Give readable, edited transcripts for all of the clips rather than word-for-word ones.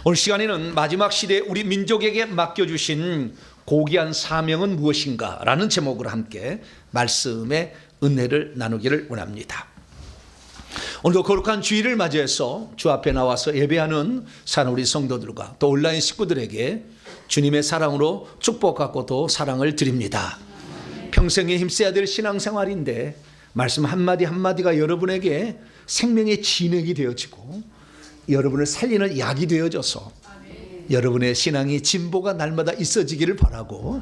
오늘 시간에는 마지막 시대 우리 민족에게 맡겨주신 고귀한 사명은 무엇인가 라는 제목으로 함께 말씀의 은혜를 나누기를 원합니다. 오늘도 거룩한 주일을 맞이해서 주 앞에 나와서 예배하는 사는 우리 성도들과 또 온라인 식구들에게 주님의 사랑으로 축복받고 또 사랑을 드립니다. 평생에 힘써야 될 신앙생활인데 말씀 한마디 한마디가 여러분에게 생명의 진액이 되어지고 여러분을 살리는 약이 되어져서 여러분의 신앙이 진보가 날마다 있어지기를 바라고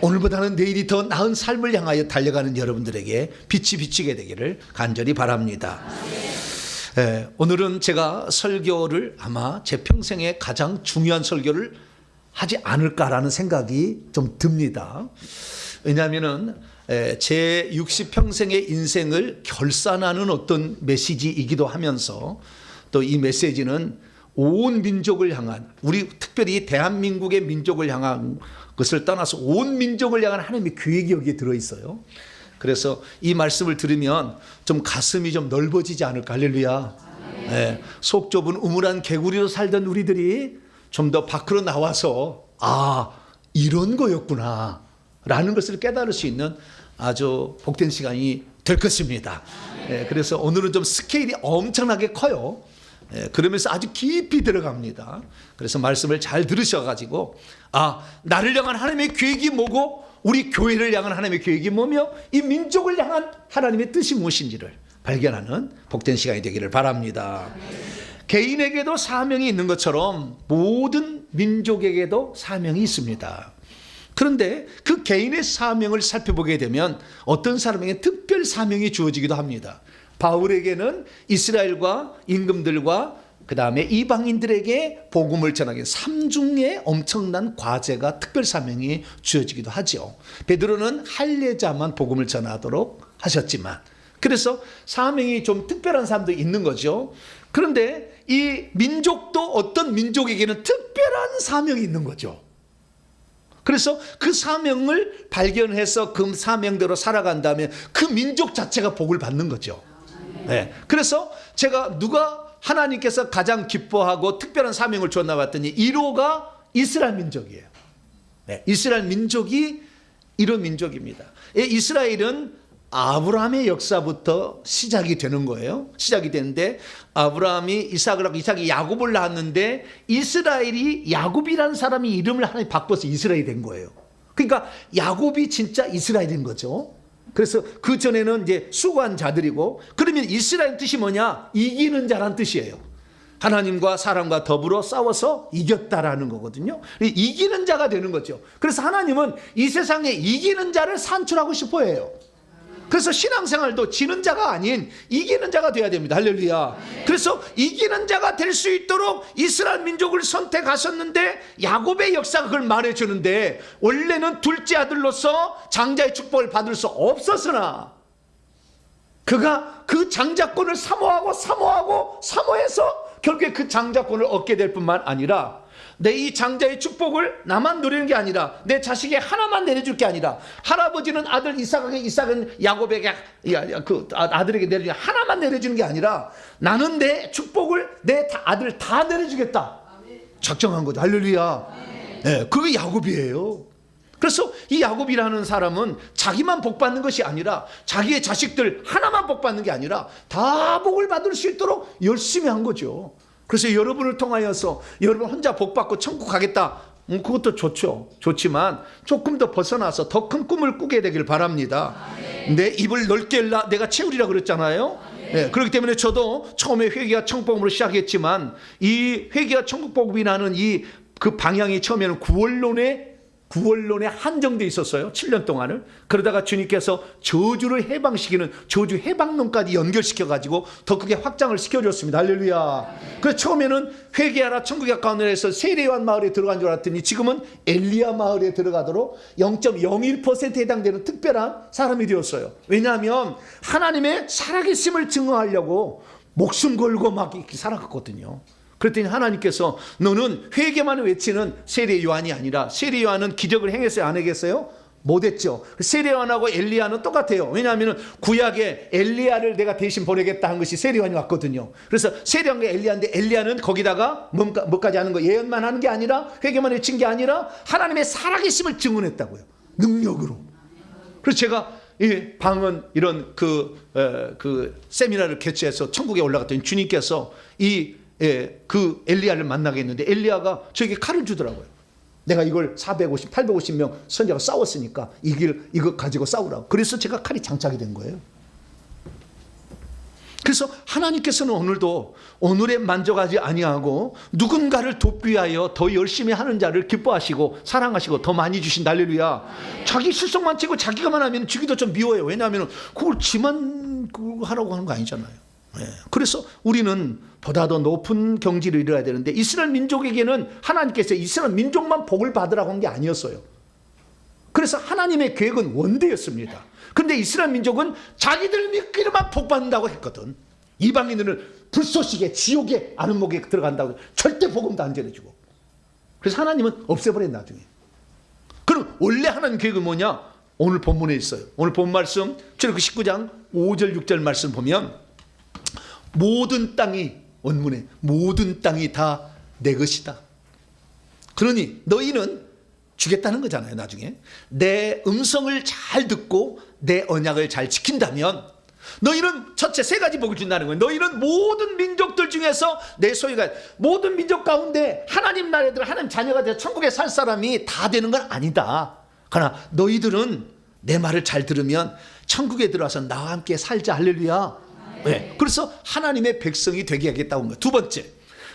오늘보다는 내일이 더 나은 삶을 향하여 달려가는 여러분들에게 빛이 비치게 되기를 간절히 바랍니다. 오늘은 제가 설교를 아마 제 평생에 가장 중요한 설교를 하지 않을까라는 생각이 좀 듭니다. 왜냐하면은 제 60평생의 인생을 결산하는 어떤 메시지이기도 하면서 또 이 메시지는 온 민족을 향한, 우리 특별히 대한민국의 민족을 향한 것을 떠나서 온 민족을 향한 하나님의 계획이 여기에 들어있어요. 그래서 이 말씀을 들으면 좀 가슴이 좀 넓어지지 않을까. 할렐루야. 속 좁은 우물한 개구리로 살던 우리들이 좀 더 밖으로 나와서 이런 거였구나 라는 것을 깨달을 수 있는 아주 복된 시간이 될 것입니다. 그래서 오늘은 좀 스케일이 엄청나게 커요. 그러면서 아주 깊이 들어갑니다. 그래서 말씀을 잘 들으셔가지고 나를 향한 하나님의 계획이 뭐고 우리 교회를 향한 하나님의 계획이 뭐며 이 민족을 향한 하나님의 뜻이 무엇인지를 발견하는 복된 시간이 되기를 바랍니다. 개인에게도 사명이 있는 것처럼 모든 민족에게도 사명이 있습니다. 그런데 그 개인의 사명을 살펴보게 되면 어떤 사람에게 특별 사명이 주어지기도 합니다. 바울에게는 이스라엘과 임금들과 그 다음에 이방인들에게 복음을 전하기 삼중의 엄청난 과제가 특별 사명이 주어지기도 하죠. 베드로는 할례자만 복음을 전하도록 하셨지만 그래서 사명이 좀 특별한 사람도 있는 거죠. 그런데 이 민족도 어떤 민족에게는 특별한 사명이 있는 거죠. 그래서 그 사명을 발견해서 그 사명대로 살아간다면 그 민족 자체가 복을 받는 거죠. 그래서 제가 누가 하나님께서 가장 기뻐하고 특별한 사명을 줬나 봤더니 1호가 이스라엘 민족이에요. 이스라엘 민족이 이런 민족입니다. 이스라엘은 아브라함의 역사부터 시작이 되는 거예요. 시작이 되는데 아브라함이 이삭을 낳고 이삭이 야곱을 낳았는데 이스라엘이 야곱이라는 사람이 이름을 하나님 바꿔서 이스라엘이 된 거예요. 그러니까 야곱이 진짜 이스라엘인 거죠. 그래서 그 전에는 이제 수고한 자들이고, 그러면 이스라엘 뜻이 뭐냐? 이기는 자란 뜻이에요. 하나님과 사람과 더불어 싸워서 이겼다라는 거거든요. 이기는 자가 되는 거죠. 그래서 하나님은 이 세상에 이기는 자를 산출하고 싶어 해요. 그래서 신앙생활도 지는 자가 아닌 이기는 자가 돼야 됩니다. 할렐루야. 그래서 이기는 자가 될 수 있도록 이스라엘 민족을 선택하셨는데 야곱의 역사가 그걸 말해주는데 원래는 둘째 아들로서 장자의 축복을 받을 수 없었으나 그가 그 장자권을 사모해서 결국에 그 장자권을 얻게 될 뿐만 아니라 내 이 장자의 축복을 나만 누리는 게 아니라 내 자식에 하나만 내려줄 게 아니라 할아버지는 아들 이삭에게, 이삭은 야곱에게, 그 아들에게 내려주는 하나만 내려주는 게 아니라 나는 내 축복을 내 아들 다 내려주겠다 작정한 거죠. 할렐루야. 그게 야곱이에요. 그래서 이 야곱이라는 사람은 자기만 복 받는 것이 아니라 자기의 자식들 하나만 복 받는 게 아니라 다 복을 받을 수 있도록 열심히 한 거죠. 그래서 여러분을 통하여서 여러분 혼자 복 받고 천국 가겠다. 그것도 좋죠. 좋지만 조금 더 벗어나서 더 큰 꿈을 꾸게 되길 바랍니다. 내 입을 넓게 열라 내가 채우리라 그랬잖아요. 그렇기 때문에 저도 처음에 회개와 천국복음으로 시작했지만 이 회개와 천국복음이라는 그 방향이 처음에는 구원론에 한정되어 있었어요. 7년 동안을. 그러다가 주님께서 저주를 해방시키는 저주 해방론까지 연결시켜가지고 더 크게 확장을 시켜줬습니다. 할렐루야. 그래서 처음에는 회개하라 천국에 가까운 데에서 세례요한 마을에 들어간 줄 알았더니 지금은 엘리야 마을에 들어가도록 0.01%에 해당되는 특별한 사람이 되었어요. 왜냐하면 하나님의 살아계심을 증거하려고 목숨 걸고 막 이렇게 살아갔거든요. 그랬더니 하나님께서 너는 회개만 외치는 세례 요한이 아니라 세례 요한은 기적을 행했어요? 안 행했어요? 못했죠. 세례요한하고 엘리야는 똑같아요. 왜냐하면 구약에 엘리야를 내가 대신 보내겠다 한 것이 세례요한이 왔거든요. 그래서 세례요한과 엘리야인데 엘리야는 거기다가 뭐까지 하는 거, 예언만 하는 게 아니라, 회개만 외친 게 아니라 하나님의 살아계심을 증언했다고요. 능력으로. 그래서 제가 이 방언 이런 그 세미나를 개최해서 천국에 올라갔더니 주님께서 그 엘리야를 만나게 했는데 엘리야가 저에게 칼을 주더라고요. 내가 이걸 850명 선자가 싸웠으니까 이거 가지고 싸우라고. 그래서 제가 칼이 장착이 된 거예요. 그래서 하나님께서는 오늘도 오늘에 만족하지 아니하고 누군가를 돕기 위하여 더 열심히 하는 자를 기뻐하시고 사랑하시고 더 많이 주신다. 할렐루야. 자기 실속만 채고 자기가만 하면 주기도 좀 미워요. 왜냐하면 그걸 지만 하라고 하는 거 아니잖아요. 그래서 우리는 보다 더 높은 경지를 이뤄야 되는데, 이스라엘 민족에게는 하나님께서 이스라엘 민족만 복을 받으라고 한 게 아니었어요. 그래서 하나님의 계획은 원대였습니다. 그런데 이스라엘 민족은 자기들 믿기로만 복 받는다고 했거든. 이방인들은 불쏘시개 지옥의 아름목에 들어간다고 절대 복음도 안 전해주고. 그래서 하나님은 없애버린 나중에. 그럼 원래 하나님 계획은 뭐냐? 오늘 본문에 있어요. 오늘 본 말씀 출애굽기 19장 5절 6절 말씀 보면 모든 땅이, 원문에 모든 땅이 다 내 것이다. 그러니 너희는 주겠다는 거잖아요. 나중에 내 음성을 잘 듣고 내 언약을 잘 지킨다면 너희는 첫째 세 가지 복을 준다는 거예요. 너희는 모든 민족들 중에서 내 소유가, 모든 민족 가운데 하나님 나라들 하나님 자녀가 되어 천국에 살 사람이 다 되는 건 아니다. 그러나 너희들은 내 말을 잘 들으면 천국에 들어와서 나와 함께 살자. 할렐루야. 네. 그래서 하나님의 백성이 되게 하겠다고 한 거예요. 두 번째,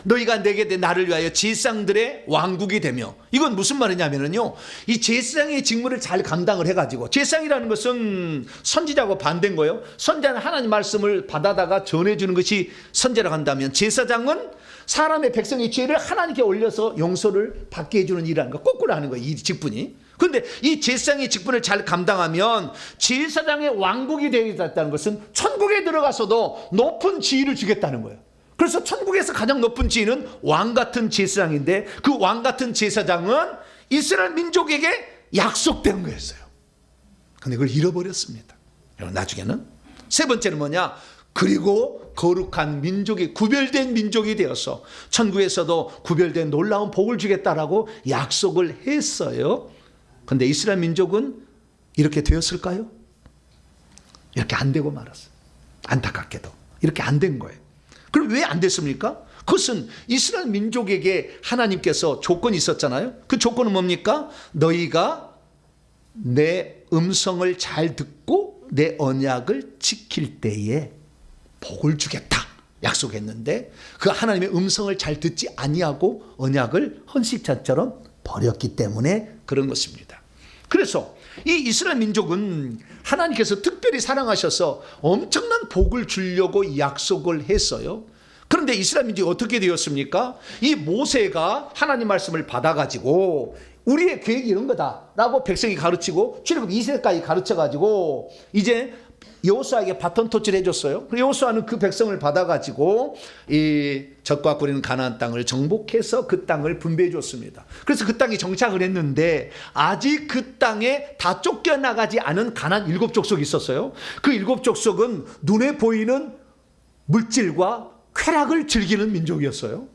너희가 내게 나를 위하여 제사장들의 왕국이 되며, 이건 무슨 말이냐면요, 이 제사장의 직무를 잘 감당을 해가지고, 제사장이라는 것은 선지자하고 반대인 거예요. 선지자는 하나님 말씀을 받아다가 전해주는 것이 선지자라고 한다면, 제사장은 사람의 백성의 죄를 하나님께 올려서 용서를 받게 해주는 일이라는 거, 거꾸로 하는 거예요, 이 직분이. 그런데 이 제사장의 직분을 잘 감당하면 제사장의 왕국이 되겠다는 것은 천국에 들어가서도 높은 지위를 주겠다는 거예요. 그래서 천국에서 가장 높은 지위는 왕 같은 제사장인데, 그 왕 같은 제사장은 이스라엘 민족에게 약속된 거였어요. 그런데 그걸 잃어버렸습니다. 나중에는 세 번째는 뭐냐? 그리고 거룩한 민족이, 구별된 민족이 되어서 천국에서도 구별된 놀라운 복을 주겠다라고 약속을 했어요. 그런데 이스라엘 민족은 이렇게 되었을까요? 이렇게 안 되고 말았어요. 안타깝게도 이렇게 안 된 거예요. 그럼 왜 안 됐습니까? 그것은 이스라엘 민족에게 하나님께서 조건이 있었잖아요. 그 조건은 뭡니까? 너희가 내 음성을 잘 듣고 내 언약을 지킬 때에 복을 주겠다 약속했는데, 그 하나님의 음성을 잘 듣지 아니하고 언약을 헌식자처럼 버렸기 때문에 그런 것입니다. 그래서 이 이스라엘 민족은 하나님께서 특별히 사랑하셔서 엄청난 복을 주려고 약속을 했어요. 그런데 이스라엘 민족이 어떻게 되었습니까? 이 모세가 하나님 말씀을 받아가지고 우리의 계획이 이런 거다라고 백성이 가르치고 출애굽 2세까지 가르쳐가지고 이제 여호수아에게 바톤 터치를 해줬어요. 여호수아는 그 백성을 받아가지고 이 적과 꾸리는 가나안 땅을 정복해서 그 땅을 분배해 줬습니다. 그래서 그 땅에 정착을 했는데 아직 그 땅에 다 쫓겨나가지 않은 가나안 7족속이 있었어요. 그 7족속은 눈에 보이는 물질과 쾌락을 즐기는 민족이었어요.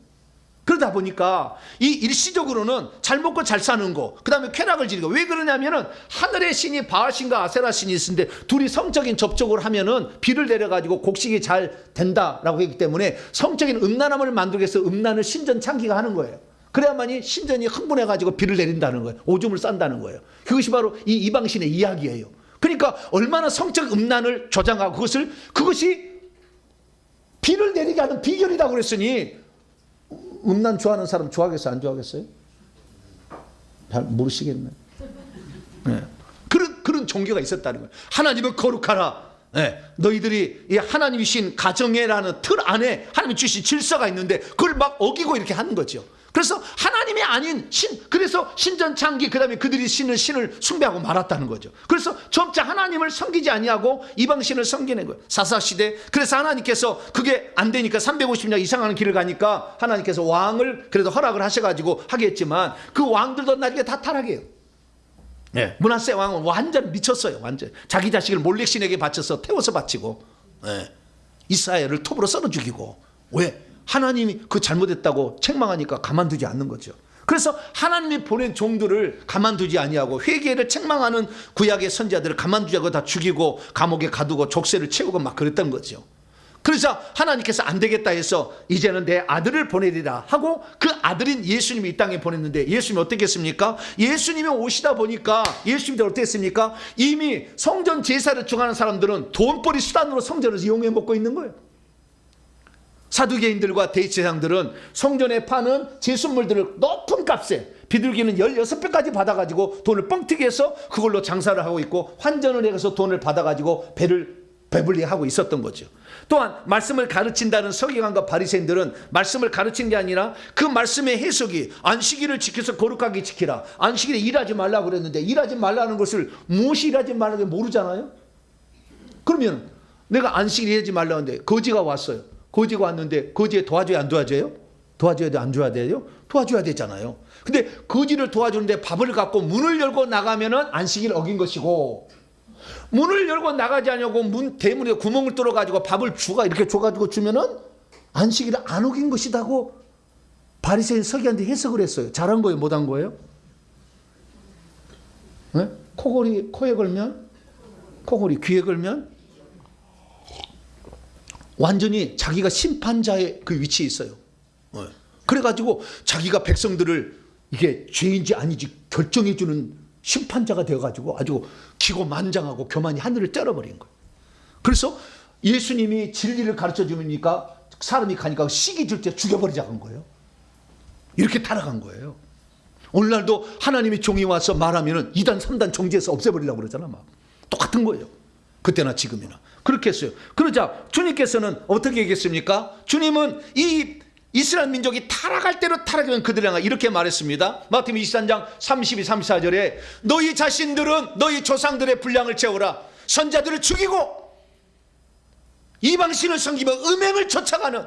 그러다 보니까 이 일시적으로는 잘 먹고 잘 사는 거, 그 다음에 쾌락을 즐기고. 왜 그러냐면은 하늘의 신이 바알신과 아세라 신이 있는데 둘이 성적인 접촉을 하면은 비를 내려가지고 곡식이 잘 된다라고 했기 때문에 성적인 음란함을 만들기 위해서 음란을 신전창기가 하는 거예요. 그래야만이 신전이 흥분해가지고 비를 내린다는 거예요. 오줌을 싼다는 거예요. 그것이 바로 이 이방신의 이야기예요. 그러니까 얼마나 성적 음란을 조장하고 그것이 비를 내리게 하는 비결이라고 그랬으니, 음란 좋아하는 사람 좋아하겠어요? 안 좋아하겠어요? 잘 모르시겠네. 네. 그런 종교가 있었다는 거예요. 하나님은 거룩하라. 네. 너희들이 이 하나님이신 가정애라는 틀 안에 하나님이 주신 질서가 있는데 그걸 막 어기고 이렇게 하는 거죠. 그래서 하나님이 아닌 그래서 신전창기, 그 다음에 그들이 신을 숭배하고 말았다는 거죠. 그래서 점차 하나님을 섬기지 아니하고 이방신을 섬기는 거예요. 사사시대. 그래서 하나님께서 그게 안 되니까 350년 이상하는 길을 가니까 하나님께서 왕을 그래도 허락을 하셔가지고 하겠지만 그 왕들도 나중에 다 타락해요. 네. 므낫세 왕은 완전 미쳤어요. 완전 자기 자식을 몰렉신에게 바쳐서 태워서 바치고, 네. 이스라엘을 톱으로 썰어 죽이고. 왜? 하나님이 그 잘못했다고 책망하니까 가만두지 않는 거죠. 그래서 하나님이 보낸 종들을 가만두지 아니하고 회개를 책망하는 구약의 선지자들을 가만두지 않고 다 죽이고 감옥에 가두고 족쇄를 채우고 막 그랬던 거죠. 그래서 하나님께서 안 되겠다 해서 이제는 내 아들을 보내리라 하고 그 아들인 예수님이 이 땅에 보냈는데, 예수님이 어떻게 했습니까? 예수님이 오시다 보니까 예수님이 어떻게 했습니까? 이미 성전 제사를 중하는 사람들은 돈벌이 수단으로 성전을 이용해 먹고 있는 거예요. 사두개인들과 대제사장들은 성전에 파는 제수물들을 높은 값에, 비둘기는 16배까지 받아가지고 돈을 뻥튀기 해서 그걸로 장사를 하고 있고, 환전을 해서 돈을 받아가지고 배불리 하고 있었던 거죠. 또한 말씀을 가르친다는 서기관과 바리새인들은 말씀을 가르친 게 아니라 그 말씀의 해석이 안식일을 지켜서 거룩하게 지키라, 안식일에 일하지 말라고 그랬는데 일하지 말라는 것을 무엇이 일하지 말라는 게 모르잖아요. 그러면 내가 안식일 일하지 말라고 하는데 거지가 왔어요. 거지가 왔는데 거지에 도와줘야 안 도와줘요? 도와줘야 돼, 안 줘야 돼요? 도와줘야 되잖아요. 근데 거지를 도와주는데 밥을 갖고 문을 열고 나가면은 안식일 어긴 것이고, 문을 열고 나가지 않냐고 대문에 구멍을 뚫어가지고 밥을 이렇게 줘가지고 주면은 안식일을 안 어긴 것이다고 바리새인 서기관들이 해석을 했어요. 잘한 거예요, 못한 거예요? 네? 코에 걸면, 귀에 걸면 완전히 자기가 심판자의 그 위치에 있어요. 네. 그래가지고 자기가 백성들을 이게 죄인지 아닌지 결정해주는 심판자가 되어가지고 아주 기고만장하고 교만이 하늘을 쩔어버린 거예요. 그래서 예수님이 진리를 가르쳐 주니까 사람이 가니까 시기 줄 때 죽여버리자는 거예요. 이렇게 타락한 거예요. 오늘날도 하나님의 종이 와서 말하면은 2단 3단 정지해서 없애버리려고 그러잖아. 막 똑같은 거예요. 그때나 지금이나 그렇게 했어요. 그러자 주님께서는 어떻게 얘기했습니까? 주님은 이 이스라엘 민족이 타락할 대로 타락하면 그들을 향해 이렇게 말했습니다. 마태복음 23장 32, 34절에 너희 자신들은 너희 조상들의 분량을 채우라. 선자들을 죽이고 이방신을 섬기며 음행을 쫓아가는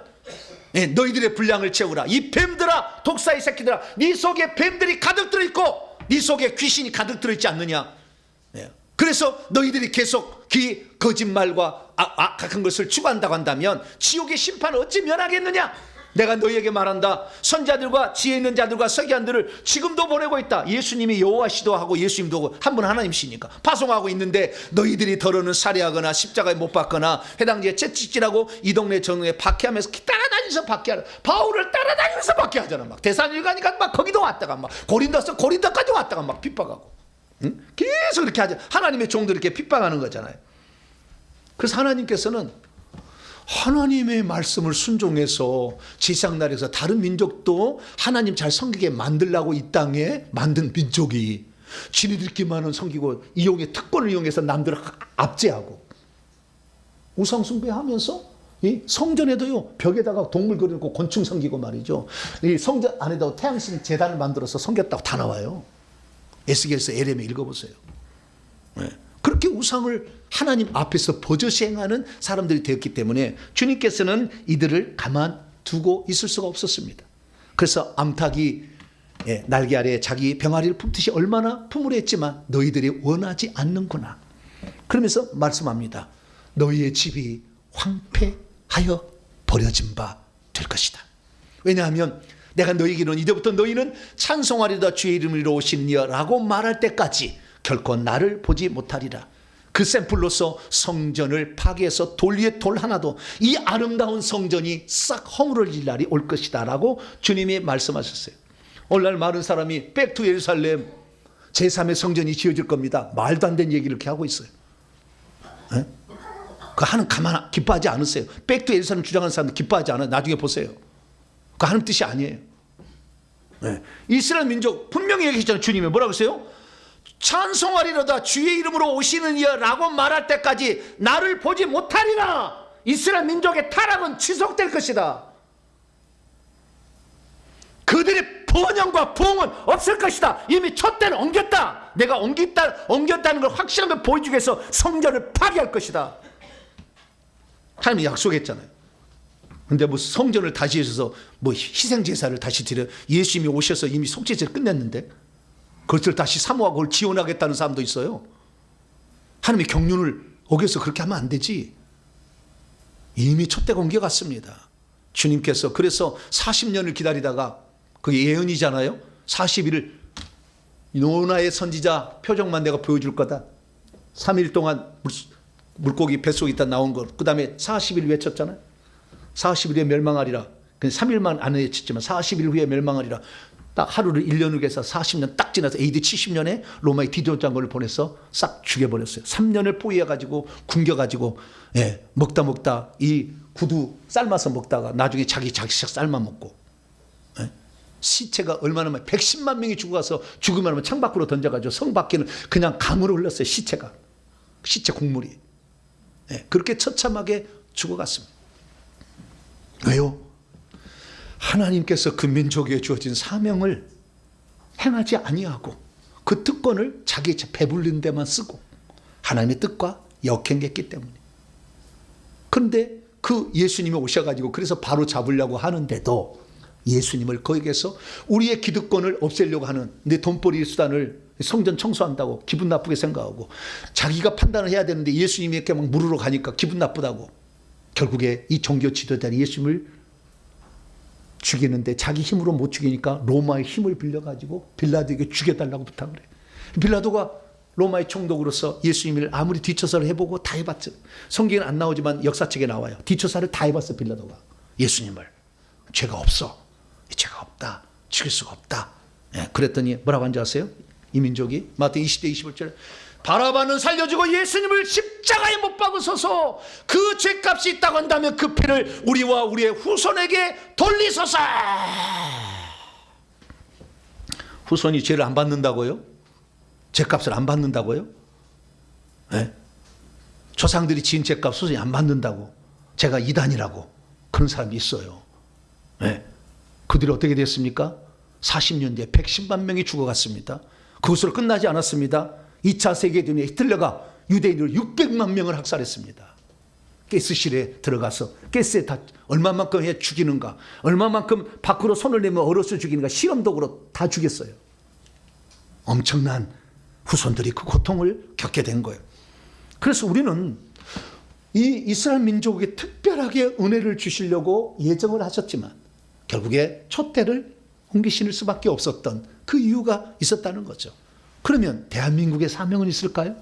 너희들의 분량을 채우라. 이 뱀들아, 독사의 새끼들아, 네 속에 뱀들이 가득 들어있고 네 속에 귀신이 가득 들어있지 않느냐. 그래서 너희들이 계속 거짓말과 악한 것을 추구한다고 한다면 지옥의 심판을 어찌 면하겠느냐. 내가 너희에게 말한다. 선자들과 지혜 있는 자들과 서기관들을 지금도 보내고 있다. 예수님이 여호와시도 하고 예수님도 한 분 하나님이시니까 파송하고 있는데 너희들이 더러는 살해하거나 십자가에 못 박거나 해당지에 채찍질하고 이 동네 저 동네 박해하면서 따라다니면서 박해하라. 바울을 따라다니면서 박해하잖아. 막 대사를 가니까 막 거기도 왔다가 막 고린도까지 왔다가 막 핍박하고, 응? 계속 그렇게 하죠. 하나님의 종들을 이렇게 핍박하는 거잖아요. 그래서 하나님께서는 하나님의 말씀을 순종해서 지상날에서 다른 민족도 하나님 잘 섬기게 만들라고 이 땅에 만든 민족이 지네들끼리만은 섬기고 이용해 특권을 이용해서 남들을 압제하고 우상 숭배하면서 이 성전에도요 벽에다가 동물 그려놓고 곤충 섬기고 말이죠. 이 성전 안에다가 태양신 제단을 만들어서 섬겼다고 다 나와요. 에스겔서 에레미야 읽어보세요. 네. 그렇게 우상을 하나님 앞에서 버젓이 행하는 사람들이 되었기 때문에 주님께서는 이들을 가만두고 있을 수가 없었습니다. 그래서 암탉이 날개 아래에 자기 병아리를 품듯이 얼마나 품으려 했지만 너희들이 원하지 않는구나. 그러면서 말씀합니다. 너희의 집이 황폐하여 버려진 바 될 것이다. 왜냐하면 내가 너희에게는 이제부터 너희는 찬송하리다 주의 이름으로 오시는 이여라고 말할 때까지 결코 나를 보지 못하리라. 그 샘플로서 성전을 파괴해서 돌 위에 돌 하나도 이 아름다운 성전이 싹 허물어질 날이 올 것이다 라고 주님이 말씀하셨어요. 오늘날 많은 사람이 백투 예루살렘 제3의 성전이 지어질 겁니다. 말도 안 되는 얘기를 이렇게 하고 있어요. 네? 그 하는 가만 기뻐하지 않으세요. 백투 예루살렘 주장하는 사람들 기뻐하지 않아요. 나중에 보세요. 그 하는 뜻이 아니에요. 네. 이스라엘 민족 분명히 얘기했잖아요. 주님이 뭐라고 했어요? 찬송하리로다 주의 이름으로 오시는 이여 라고 말할 때까지 나를 보지 못하리라. 이스라엘 민족의 타락은 지속될 것이다. 그들의 번영과 부흥은 없을 것이다. 이미 촛대는 옮겼다. 내가 옮겼다는 걸 확실하게 보여주기 위해서 성전을 파괴할 것이다. 하나님이 약속했잖아요. 근데 뭐 성전을 다시 해서 뭐 희생제사를 다시 드려. 예수님이 오셔서 이미 속죄제를 끝냈는데 그것을 다시 사모하고 그걸 지원하겠다는 사람도 있어요. 하나님의 경륜을 어겨서 그렇게 하면 안 되지. 이미 촛대가 옮겨갔습니다. 주님께서 그래서 40년을 기다리다가 그게 예언이잖아요. 40일을 노나의 선지자 표적만 내가 보여줄 거다. 3일 동안 물고기 뱃속에 있다 나온 것. 그 다음에 40일 외쳤잖아요. 40일 후에 멸망하리라. 3일만 안 외쳤지만 40일 후에 멸망하리라. 딱 하루를 1년으로 해서 40년 딱 지나서 AD 70년에 로마의 디도 장군을 보내서 싹 죽여버렸어요. 3년을 포위해가지고 굶겨가지고 먹다 이 구두 삶아서 먹다가 나중에 자기 식 삶아 먹고 시체가 얼마나 많이 110만 명이 죽어가서 죽으면 하면 창밖으로 던져가지고 성 밖에는 그냥 강으로 흘렀어요. 시체 국물이. 그렇게 처참하게 죽어갔습니다. 왜요? 하나님께서 그 민족에 주어진 사명을 행하지 아니하고 그 특권을 자기 배불린 데만 쓰고 하나님의 뜻과 역행했기 때문에. 그런데 그 예수님이 오셔가지고 그래서 바로 잡으려고 하는데도 예수님을 거기에서 우리의 기득권을 없애려고 하는 내 돈벌이 수단을 성전 청소한다고 기분 나쁘게 생각하고 자기가 판단을 해야 되는데 예수님이 이렇게 막 물으러 가니까 기분 나쁘다고 결국에 이 종교 지도자는 예수님을 죽이는데 자기 힘으로 못 죽이니까 로마의 힘을 빌려가지고 빌라도에게 죽여달라고 부탁을 해. 빌라도가 로마의 총독으로서 예수님을 아무리 뒷조사를 해보고 다 해봤죠. 성경에는 안 나오지만 역사책에 나와요. 뒷조사를 다 해봤어. 빌라도가 예수님을 죄가 없다, 죽일 수가 없다. 그랬더니 뭐라고 한지 아세요? 이 민족이 마태복음 20대 21절 바라바는 살려주고 예수님을 십자가에 못 박으소서. 그 죄값이 있다고 한다면 그 피를 우리와 우리의 후손에게 돌리소서. 후손이 죄를 안 받는다고요? 죄값을 안 받는다고요? 조상들이 지은 죄값 후손이 안 받는다고. 제가 이단이라고 그런 사람이 있어요. 그들이 어떻게 됐습니까? 40년 뒤에 110만 명이 죽어갔습니다. 그것으로 끝나지 않았습니다. 2차 세계대전에 히틀러가 유대인을 600만 명을 학살했습니다. 가스실에 들어가서 가스에 다 얼마만큼 해 죽이는가, 얼마만큼 밖으로 손을 내면 얼어서 죽이는가 시험독으로 다 죽였어요. 엄청난 후손들이 그 고통을 겪게 된 거예요. 그래서 우리는 이 이스라엘 민족에게 특별하게 은혜를 주시려고 예정을 하셨지만 결국에 촛대를 옮기실 수밖에 없었던 그 이유가 있었다는 거죠. 그러면 대한민국의 사명은 있을까요?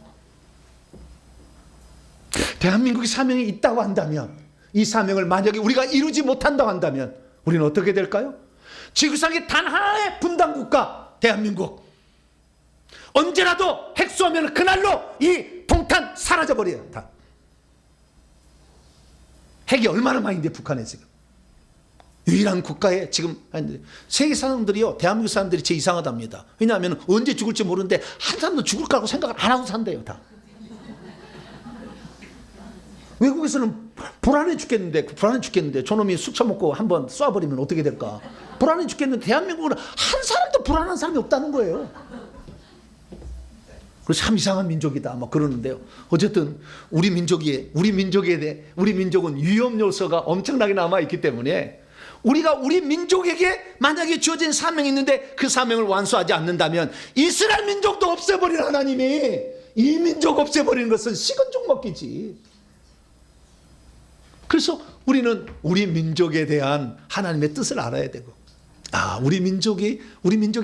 대한민국의 사명이 있다고 한다면 이 사명을 만약에 우리가 이루지 못한다고 한다면 우리는 어떻게 될까요? 지구상의 단 하나의 분단국가 대한민국 언제라도 핵수하면 그날로 이 동탄 사라져버려요. 다. 핵이 얼마나 많은데 북한에 지금 유일한 국가에 지금 세계 사람들이요 대한민국 사람들이 제일 이상하답니다. 왜냐하면 언제 죽을지 모르는데 한 사람도 죽을 거라고 생각을 안 하고 산대요. 다 외국에서는 불안해 죽겠는데 저놈이 술 처먹고 한번 쏴버리면 어떻게 될까. 불안해 죽겠는데 대한민국은 한 사람도 불안한 사람이 없다는 거예요. 그래서 참 이상한 민족이다 막 그러는데요. 어쨌든 우리 민족은 위험 요소가 엄청나게 남아있기 때문에 우리가 우리 민족에게 만약에 주어진 사명이 있는데 그 사명을 완수하지 않는다면 이스라엘 민족도 없애버리는 하나님이 이 민족 없애버리는 것은 식은 죽 먹기지. 그래서 우리는 우리 민족에 대한 하나님의 뜻을 알아야 되고 우리 민족이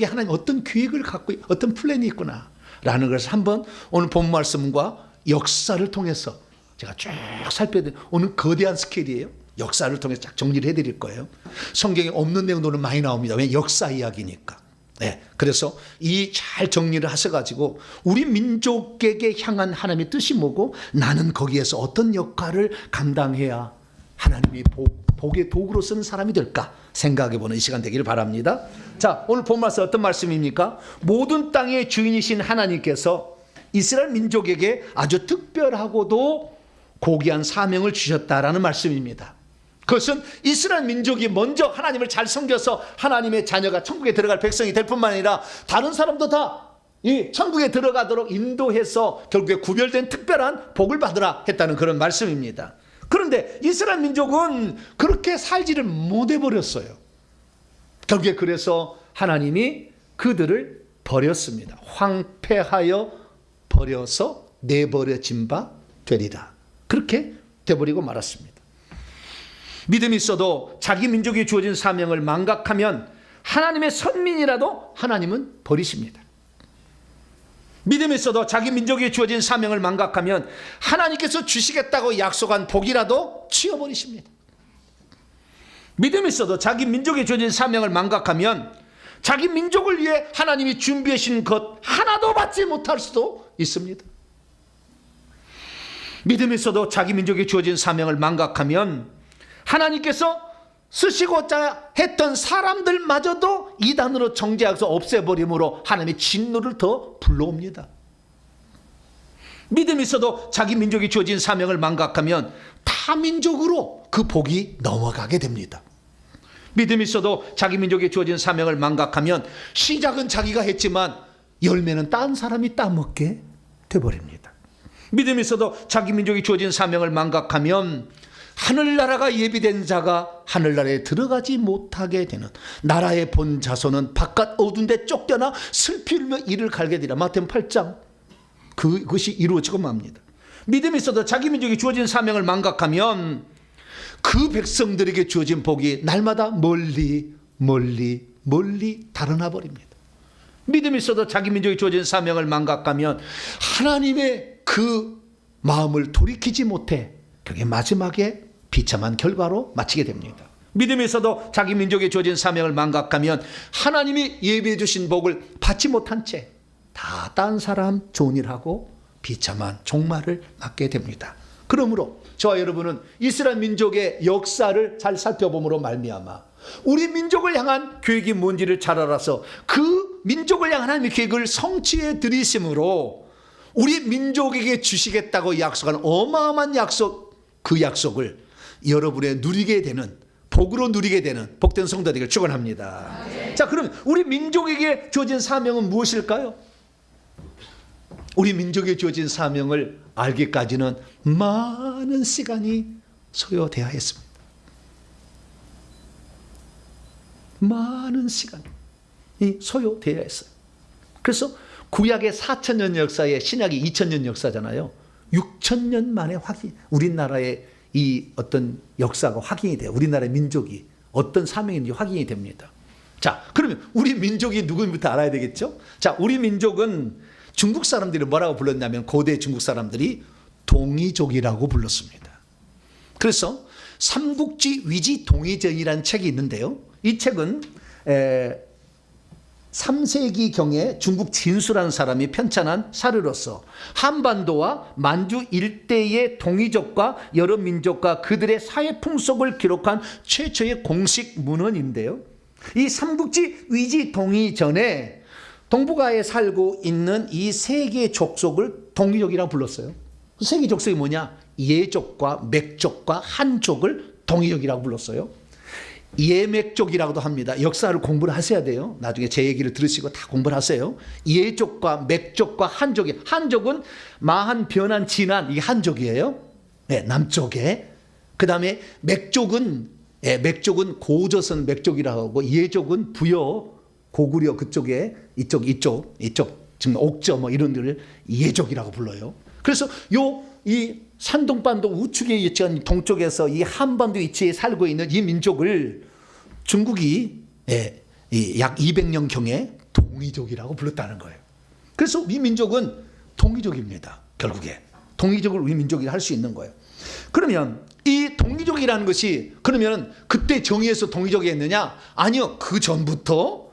하나님 어떤 계획을 갖고 어떤 플랜이 있구나 라는 것을 한번 오늘 본 말씀과 역사를 통해서 제가 쭉 살펴야 돼요. 오늘 거대한 스케일이에요. 역사를 통해서 쫙 정리를 해드릴 거예요. 성경에 없는 내용들은 많이 나옵니다. 왜? 역사 이야기니까. 그래서 이 잘 정리를 하셔가지고 우리 민족에게 향한 하나님의 뜻이 뭐고 나는 거기에서 어떤 역할을 감당해야 하나님이 복의 도구로 쓰는 사람이 될까 생각해보는 이 시간 되기를 바랍니다. 자, 오늘 본 말씀 어떤 말씀입니까? 모든 땅의 주인이신 하나님께서 이스라엘 민족에게 아주 특별하고도 고귀한 사명을 주셨다라는 말씀입니다. 그것은 이스라엘 민족이 먼저 하나님을 잘 섬겨서 하나님의 자녀가 천국에 들어갈 백성이 될 뿐만 아니라 다른 사람도 다 이 천국에 들어가도록 인도해서 결국에 구별된 특별한 복을 받으라 했다는 그런 말씀입니다. 그런데 이스라엘 민족은 그렇게 살지를 못해버렸어요. 결국에 그래서 하나님이 그들을 버렸습니다. 황폐하여 버려서 내버려진 바 되리라. 그렇게 돼버리고 말았습니다. 믿음이 있어도 자기 민족에 주어진 사명을 망각하면 하나님의 선민이라도 하나님은 버리십니다. 믿음이 있어도 자기 민족에 주어진 사명을 망각하면 하나님께서 주시겠다고 약속한 복이라도 치워버리십니다. 믿음이 있어도 자기 민족에 주어진 사명을 망각하면 자기 민족을 위해 하나님이 준비하신 것 하나도 받지 못할 수도 있습니다. 믿음이 있어도 자기 민족에 주어진 사명을 망각하면 하나님께서 쓰시고자 했던 사람들마저도 이단으로 정죄하여서 없애버림으로 하나님의 진노를 더 불러옵니다. 믿음이 있어도 자기 민족이 주어진 사명을 망각하면 타민족으로 그 복이 넘어가게 됩니다. 믿음이 있어도 자기 민족에 주어진 사명을 망각하면 시작은 자기가 했지만 열매는 딴 사람이 따먹게 돼버립니다. 믿음이 있어도 자기 민족이 주어진 사명을 망각하면 하늘나라가 예비된 자가 하늘나라에 들어가지 못하게 되는, 나라의 본 자손은 바깥 어두운 데 쫓겨나 슬피 울며 이를 갈게 되리라. 마태복음 8장. 그것이 이루어지고 맙니다. 믿음이 있어도 자기 민족이 주어진 사명을 망각하면 그 백성들에게 주어진 복이 날마다 멀리 달아나 버립니다. 믿음이 있어도 자기 민족이 주어진 사명을 망각하면 하나님의 그 마음을 돌이키지 못해 그게 마지막에 비참한 결과로 마치게 됩니다. 믿음이 있어도 자기 민족에 주어진 사명을 망각하면 하나님이 예비해 주신 복을 받지 못한 채 다 딴 사람 좋은 일하고 비참한 종말을 맞게 됩니다. 그러므로 저와 여러분은 이스라엘 민족의 역사를 잘 살펴봄으로 말미암아 우리 민족을 향한 계획이 뭔지를 잘 알아서 그 민족을 향한 하나님의 계획을 성취해 드리심으로 우리 민족에게 주시겠다고 약속한 어마어마한 약속, 그 약속을 여러분의 누리게 되는, 복으로 누리게 되는 복된 성도 되기를 축원합니다. 자, 그럼 우리 민족에게 주어진 사명은 무엇일까요? 우리 민족에 주어진 사명을 알기까지는 많은 시간이 소요돼야 했습니다. 많은 시간이 소요돼야 했어요. 그래서 구약의 4,000년 역사에 신약이 2,000년 역사잖아요. 6,000년 만에 우리나라의 이 어떤 역사가 확인이 돼요. 우리나라의 민족이 어떤 사명인지 확인이 됩니다. 자, 그러면 우리 민족이 누구인부터 알아야 되겠죠? 자, 우리 민족은 중국 사람들이 뭐라고 불렀냐면 고대 중국 사람들이 동이족이라고 불렀습니다. 그래서 삼국지 위지 동이전이라는 책이 있는데요. 이 책은 3세기경에 중국 진수라는 사람이 편찬한 사료로서 한반도와 만주 일대의 동이족과 여러 민족과 그들의 사회 풍속을 기록한 최초의 공식 문헌인데요. 이 삼국지 위지 동이전에 동북아에 살고 있는 이 세 개의 족속을 동이족이라고 불렀어요. 세 개의 족속이 뭐냐? 예족과 맥족과 한족을 동이족이라고 불렀어요. 예맥족이라고도 합니다. 역사를 공부를 하셔야 돼요. 나중에 제 얘기를 들으시고 다 공부를 하세요. 예족과 맥족과 한족이, 한족은 마한, 변한, 진한, 이게 한족이에요. 네, 남쪽에. 그 다음에 맥족은 고조선 맥족이라고 하고, 예족은 부여, 고구려 그쪽에 이쪽 지금 옥저 뭐 이런 데를 예족이라고 불러요. 그래서 이 산동반도 우측에 위치한 동쪽에서 이 한반도 위치에 살고 있는 이 민족을 중국이 약 200년경에 동이족이라고 불렀다는 거예요. 그래서 이 민족은 동이족입니다. 결국에 동이족을 우리 민족이 할 수 있는 거예요. 그러면 이 동이족이라는 것이 그러면 그때 정의해서 동이족이 했느냐? 아니요. 그 전부터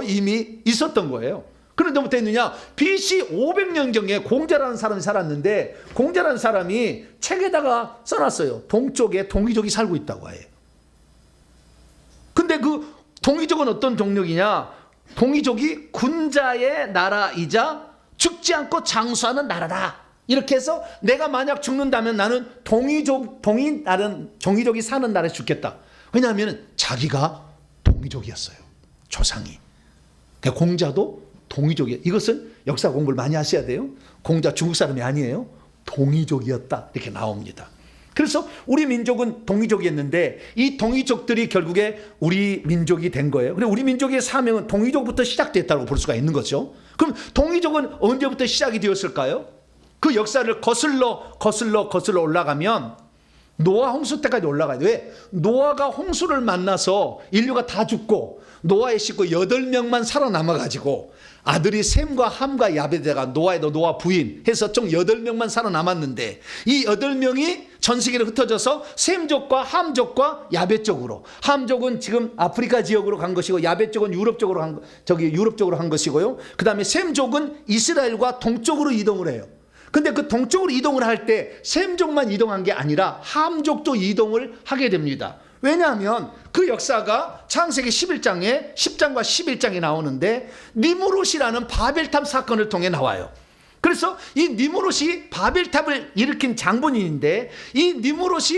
이미 있었던 거예요. 그런데 부터 했느냐? BC 500년경에 공자라는 사람이 살았는데, 공자라는 사람이 책에다가 써놨어요. 동쪽에 동이족이 살고 있다고 해요. 근데 그 동이족은 어떤 종족이냐? 동이족이 군자의 나라이자 죽지 않고 장수하는 나라다. 이렇게 해서 내가 만약 죽는다면 나는 동이족이 사는 나라에 죽겠다. 왜냐하면 자기가 동이족이었어요. 조상이. 그러니까 공자도 동이족이에요. 이것은 역사 공부를 많이 하셔야 돼요. 공자 중국 사람이 아니에요. 동이족이었다. 이렇게 나옵니다. 그래서 우리 민족은 동이족이었는데 이 동이족들이 결국에 우리 민족이 된 거예요. 그리고 우리 민족의 사명은 동이족부터 시작됐다고 볼 수가 있는 거죠. 그럼 동이족은 언제부터 시작이 되었을까요? 그 역사를 거슬러 올라가면 노아 홍수 때까지 올라가야 돼. 왜? 노아가 홍수를 만나서 인류가 다 죽고 노아의 식구 8명만 살아남아가지고 아들이 셈과 함과 야베드가 노아에도 노아 부인 해서 총 8명만 살아남았는데 이 8명이 전 세계로 흩어져서 셈족과 함족과 야베족으로, 함족은 지금 아프리카 지역으로 간 것이고 야베족은 유럽 쪽으로 한 것이고요. 그 다음에 셈족은 이스라엘과 동쪽으로 이동을 해요. 근데 그 동쪽으로 이동을 할 때 셈족만 이동한 게 아니라 함족도 이동을 하게 됩니다. 왜냐하면 그 역사가 창세기 11장에 10장과 11장에 나오는데 니무롯이라는 바벨탑 사건을 통해 나와요. 그래서 이 니무롯이 바벨탑을 일으킨 장본인인데 이 니무롯이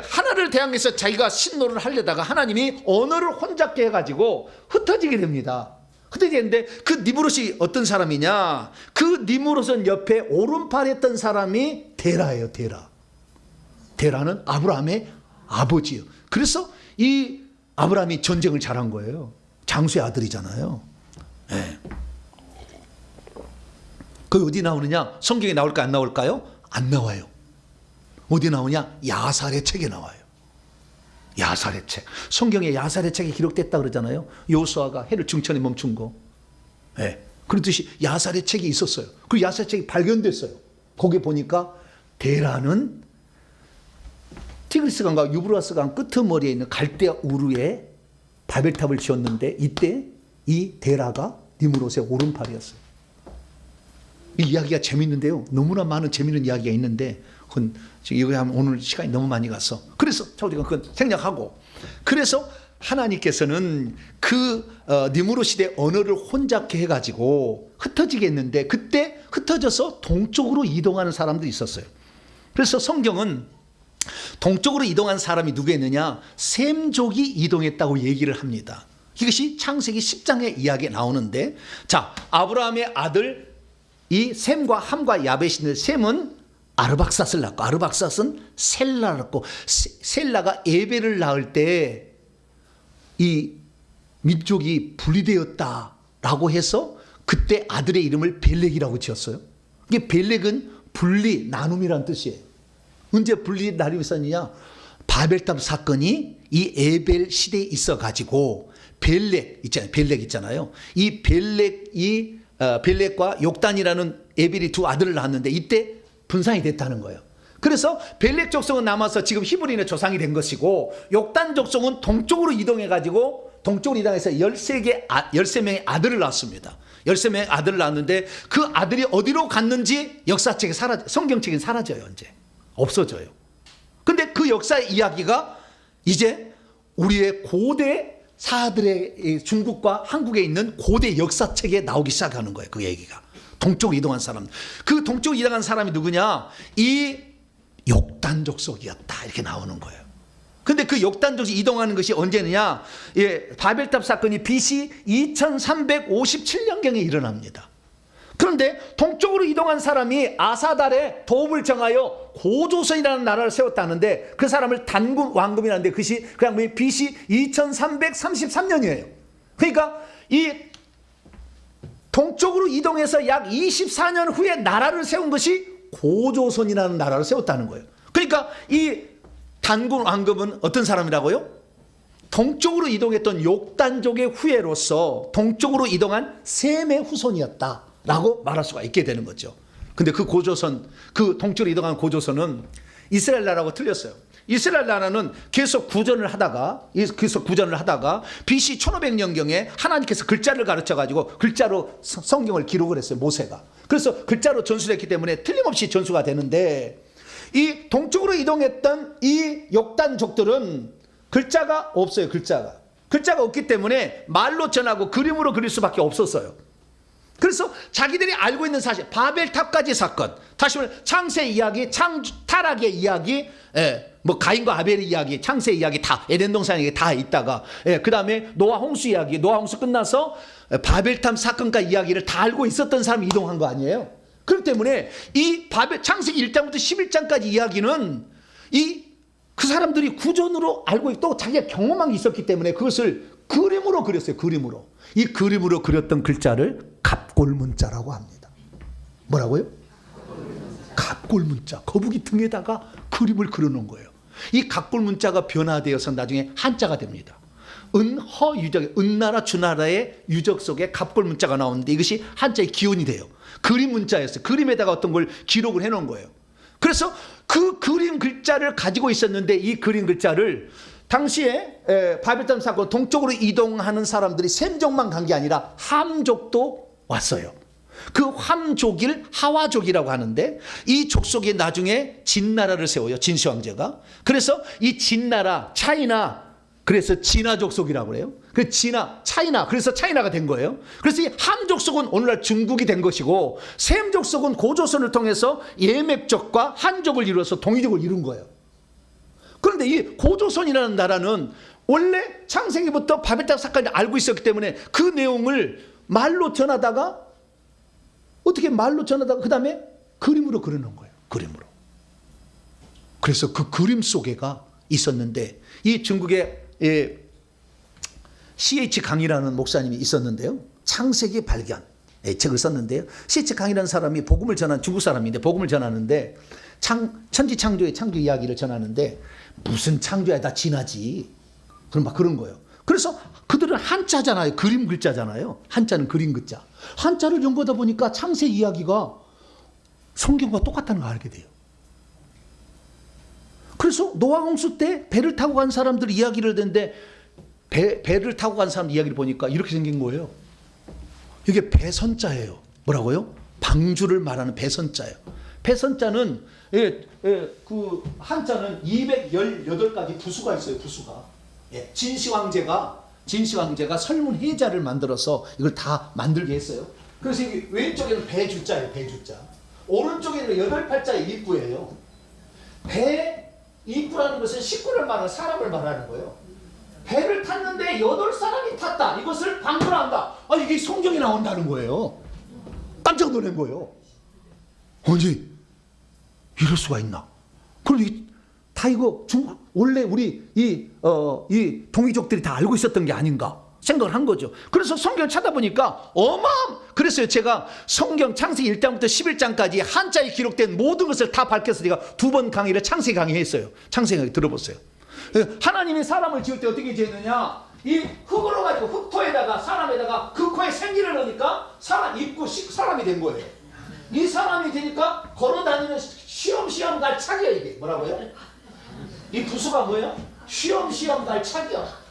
하나를 대항해서 자기가 신노를 하려다가 하나님이 언어를 혼잡게 해가지고 흩어지게 됩니다. 흩어지는데 그 니무롯이 어떤 사람이냐? 그 니무롯은 옆에 오른팔 했던 사람이 데라예요. 데라는 아브라함의 아버지요. 그래서 이 아브라함이 전쟁을 잘한 거예요. 장수의 아들이잖아요. 네. 그 어디 나오느냐? 성경에 나올까 안 나올까요? 안 나와요. 어디 나오냐? 야살의 책에 나와요. 야살의 책. 성경에 야살의 책이 기록됐다 그러잖아요. 여호수아가 해를 중천에 멈춘 거. 네. 그렇듯이 야살의 책이 있었어요. 그 야살의 책이 발견됐어요. 거기 보니까 데라는 티그리스강과 유브라스강 끄트머리에 있는 갈대아 우르에 바벨탑을 지었는데 이때 이 데라가 니무롯의 오른팔이었어요. 이 이야기가 재밌는데요. 너무나 많은 재밌는 이야기가 있는데 이거 하면 오늘 시간이 너무 많이 가서 그래서 우리가 그건 생략하고 그래서 하나님께서는 그 니무롯 시대 언어를 혼잡게 해가지고 흩어지게 했는데 그때 흩어져서 동쪽으로 이동하는 사람들이 있었어요. 그래서 성경은 동쪽으로 이동한 사람이 누구였느냐? 셈족이 이동했다고 얘기를 합니다. 이것이 창세기 10장의 이야기에 나오는데 자, 아브라함의 아들 이 셈과 함과 야벳인데 셈은 아르박삿을 낳고 아르박삿은 셀라를 낳고 셀라가 에벨을 낳을 때 이 민족이 분리되었다라고 해서 그때 아들의 이름을 벨렉이라고 지었어요. 이게 벨렉은 분리, 나눔이라는 뜻이에요. 언제 분리 나눔이 있었느냐? 바벨탑 사건이 이 에벨 시대에 있어가지고 벨렉 있잖아요. 이 벨렉과 욕단이라는 에벨이 두 아들을 낳았는데 이때 분산이 됐다는 거예요. 그래서 벨렉 족속은 남아서 지금 히브리인의 조상이 된 것이고 욕단 족속은 동쪽으로 이동해가지고 동쪽으로 이동해서 13명의 아들을 낳았습니다. 13명의 아들을 낳았는데 그 아들이 어디로 갔는지 역사책에 성경책에 사라져요. 이제 없어져요. 근데 그 역사의 이야기가 이제 우리의 고대 사들의 중국과 한국에 있는 고대 역사책에 나오기 시작하는 거예요. 그 얘기가. 동쪽으로 이동한 사람. 그 동쪽으로 이동한 사람이 누구냐? 이 욕단 족속이었다. 이렇게 나오는 거예요. 근데 그 욕단 족속이 이동하는 것이 언제느냐? 바벨탑 사건이 BC 2357년경에 일어납니다. 그런데 동쪽으로 이동한 사람이 아사달에 도읍을 정하여 고조선이라는 나라를 세웠다는데 그 사람을 단군 왕금이라는데 그것이 그 양반이 BC 2333년이에요. 그러니까 이 동쪽으로 이동해서 약 24년 후에 나라를 세운 것이 고조선이라는 나라를 세웠다는 거예요. 그러니까 이 단군 왕금은 어떤 사람이라고요? 동쪽으로 이동했던 욕단족의 후예로서 동쪽으로 이동한 셈의 후손이었다라고 말할 수가 있게 되는 거죠. 근데 그 고조선, 그 동쪽으로 이동한 고조선은 이스라엘 나라하고 틀렸어요. 이스라엘 나라는 계속 구전을 하다가 BC 1500년경에 하나님께서 글자를 가르쳐가지고 글자로 성경을 기록을 했어요. 모세가. 그래서 글자로 전수를 했기 때문에 틀림없이 전수가 되는데 이 동쪽으로 이동했던 이 욕단족들은 글자가 없어요. 글자가 없기 때문에 말로 전하고 그림으로 그릴 수밖에 없었어요. 그래서 자기들이 알고 있는 사실, 바벨탑까지 사건, 다시 말해 창세 이야기, 타락의 이야기, 뭐 가인과 아벨의 이야기, 창세 이야기 다 에덴 동산 이야기 다 있다가, 그 다음에 노아 홍수 이야기, 노아 홍수 끝나서 바벨탑 사건과 이야기를 다 알고 있었던 사람이 이동한 거 아니에요? 그렇기 때문에 이 창세기 1장부터 11장까지 이야기는 그 사람들이 구전으로 알고 있고 또 자기가 경험한 게 있었기 때문에 그것을 그림으로 그렸어요. 그림으로. 이 그림으로 그렸던 글자를 갑골문자라고 합니다. 뭐라고요? 갑골문자. 거북이 등에다가 그림을 그려놓은 거예요. 이 갑골문자가 변화되어서 나중에 한자가 됩니다. 은허유적, 은나라 주나라의 유적 속에 갑골문자가 나오는데 이것이 한자의 기원이 돼요. 그림 문자였어요. 그림에다가 어떤 걸 기록을 해놓은 거예요. 그래서 그 그림 글자를 가지고 있었는데 이 그림 글자를 당시에 바벨탑 사건 동쪽으로 이동하는 사람들이 셈족만 간 게 아니라 함족도 왔어요. 그 함족일 하와족이라고 하는데 이 족속에 나중에 진나라를 세워요. 진시 황제가. 그래서 이 진나라 차이나 그래서 진화 족속이라고 그래요. 그 차이나 그래서 차이나가 된 거예요. 그래서 이 함 족속은 오늘날 중국이 된 것이고 셈 족속은 고조선을 통해서 예맥족과 한족을 이루어서 동이족을 이룬 거예요. 그런데 이 고조선이라는 나라는 원래 창세기부터 바벨탑 사건을 알고 있었기 때문에 그 내용을 말로 전하다가 그 다음에 그림으로 그려놓은 거예요. 그림으로. 그래서 그 그림 속에가 있었는데 이 중국의 C.H. 강이라는 목사님이 있었는데요. 창세기 발견 책을 썼는데요. C.H. 강이라는 사람이 복음을 전한 중국 사람인데 복음을 전하는데 천지 창조의 창조 이야기를 전하는데 무슨 창조야 다 진하지. 그런 거예요. 그래서 그들은 한자잖아요. 그림 글자잖아요. 한자는 그림 글자. 한자를 연구하다 보니까 창세 이야기가 성경과 똑같다는 걸 알게 돼요. 그래서 노아 홍수 때 배를 타고 간 사람들 이야기를 듣는데 배를 타고 간 사람 이야기를 보니까 이렇게 생긴 거예요. 이게 배선자예요. 뭐라고요? 방주를 말하는 배선자예요. 배선자는 그 한자는 218가지 부수가 있어요. 부수가. 진시 황제가 설문해자를 만들어서 이걸 다 만들게 했어요. 그래서 여기 왼쪽에는 배주자예요. 배주자. 오른쪽에는 8팔자의 입구예요. 입구라는 것은 식구를 말하는 사람을 말하는 거예요. 배를 탔는데 8사람이 탔다. 이것을 방주라 한다. 이게 성경에 나온다는 거예요. 깜짝 놀란 거예요. 아니 이럴 수가 있나? 그럼 다 이거 원래 우리 이 동이족들이 다 알고 있었던 게 아닌가 생각을 한 거죠. 그래서 성경을 찾아보니까 그랬어요. 제가 성경 창세기 1장부터 11장까지 한자에 기록된 모든 것을 다 밝혀서 제가 2번 강의를 창세기 강의했어요. 창세기 강의 들어보세요. 하나님이 사람을 지을 때 어떻게 지었느냐? 이 흙으로 가지고 흙토에다가 사람에다가 그 코에 생기를 넣으니까 사람 입고 사람이 된 거예요. 이 사람이 되니까 걸어다니는 쉬엄쉬엄 갈 차기야. 이게 뭐라고요? 이 부수가 뭐예요? 쉬엄쉬엄 갈 차기야.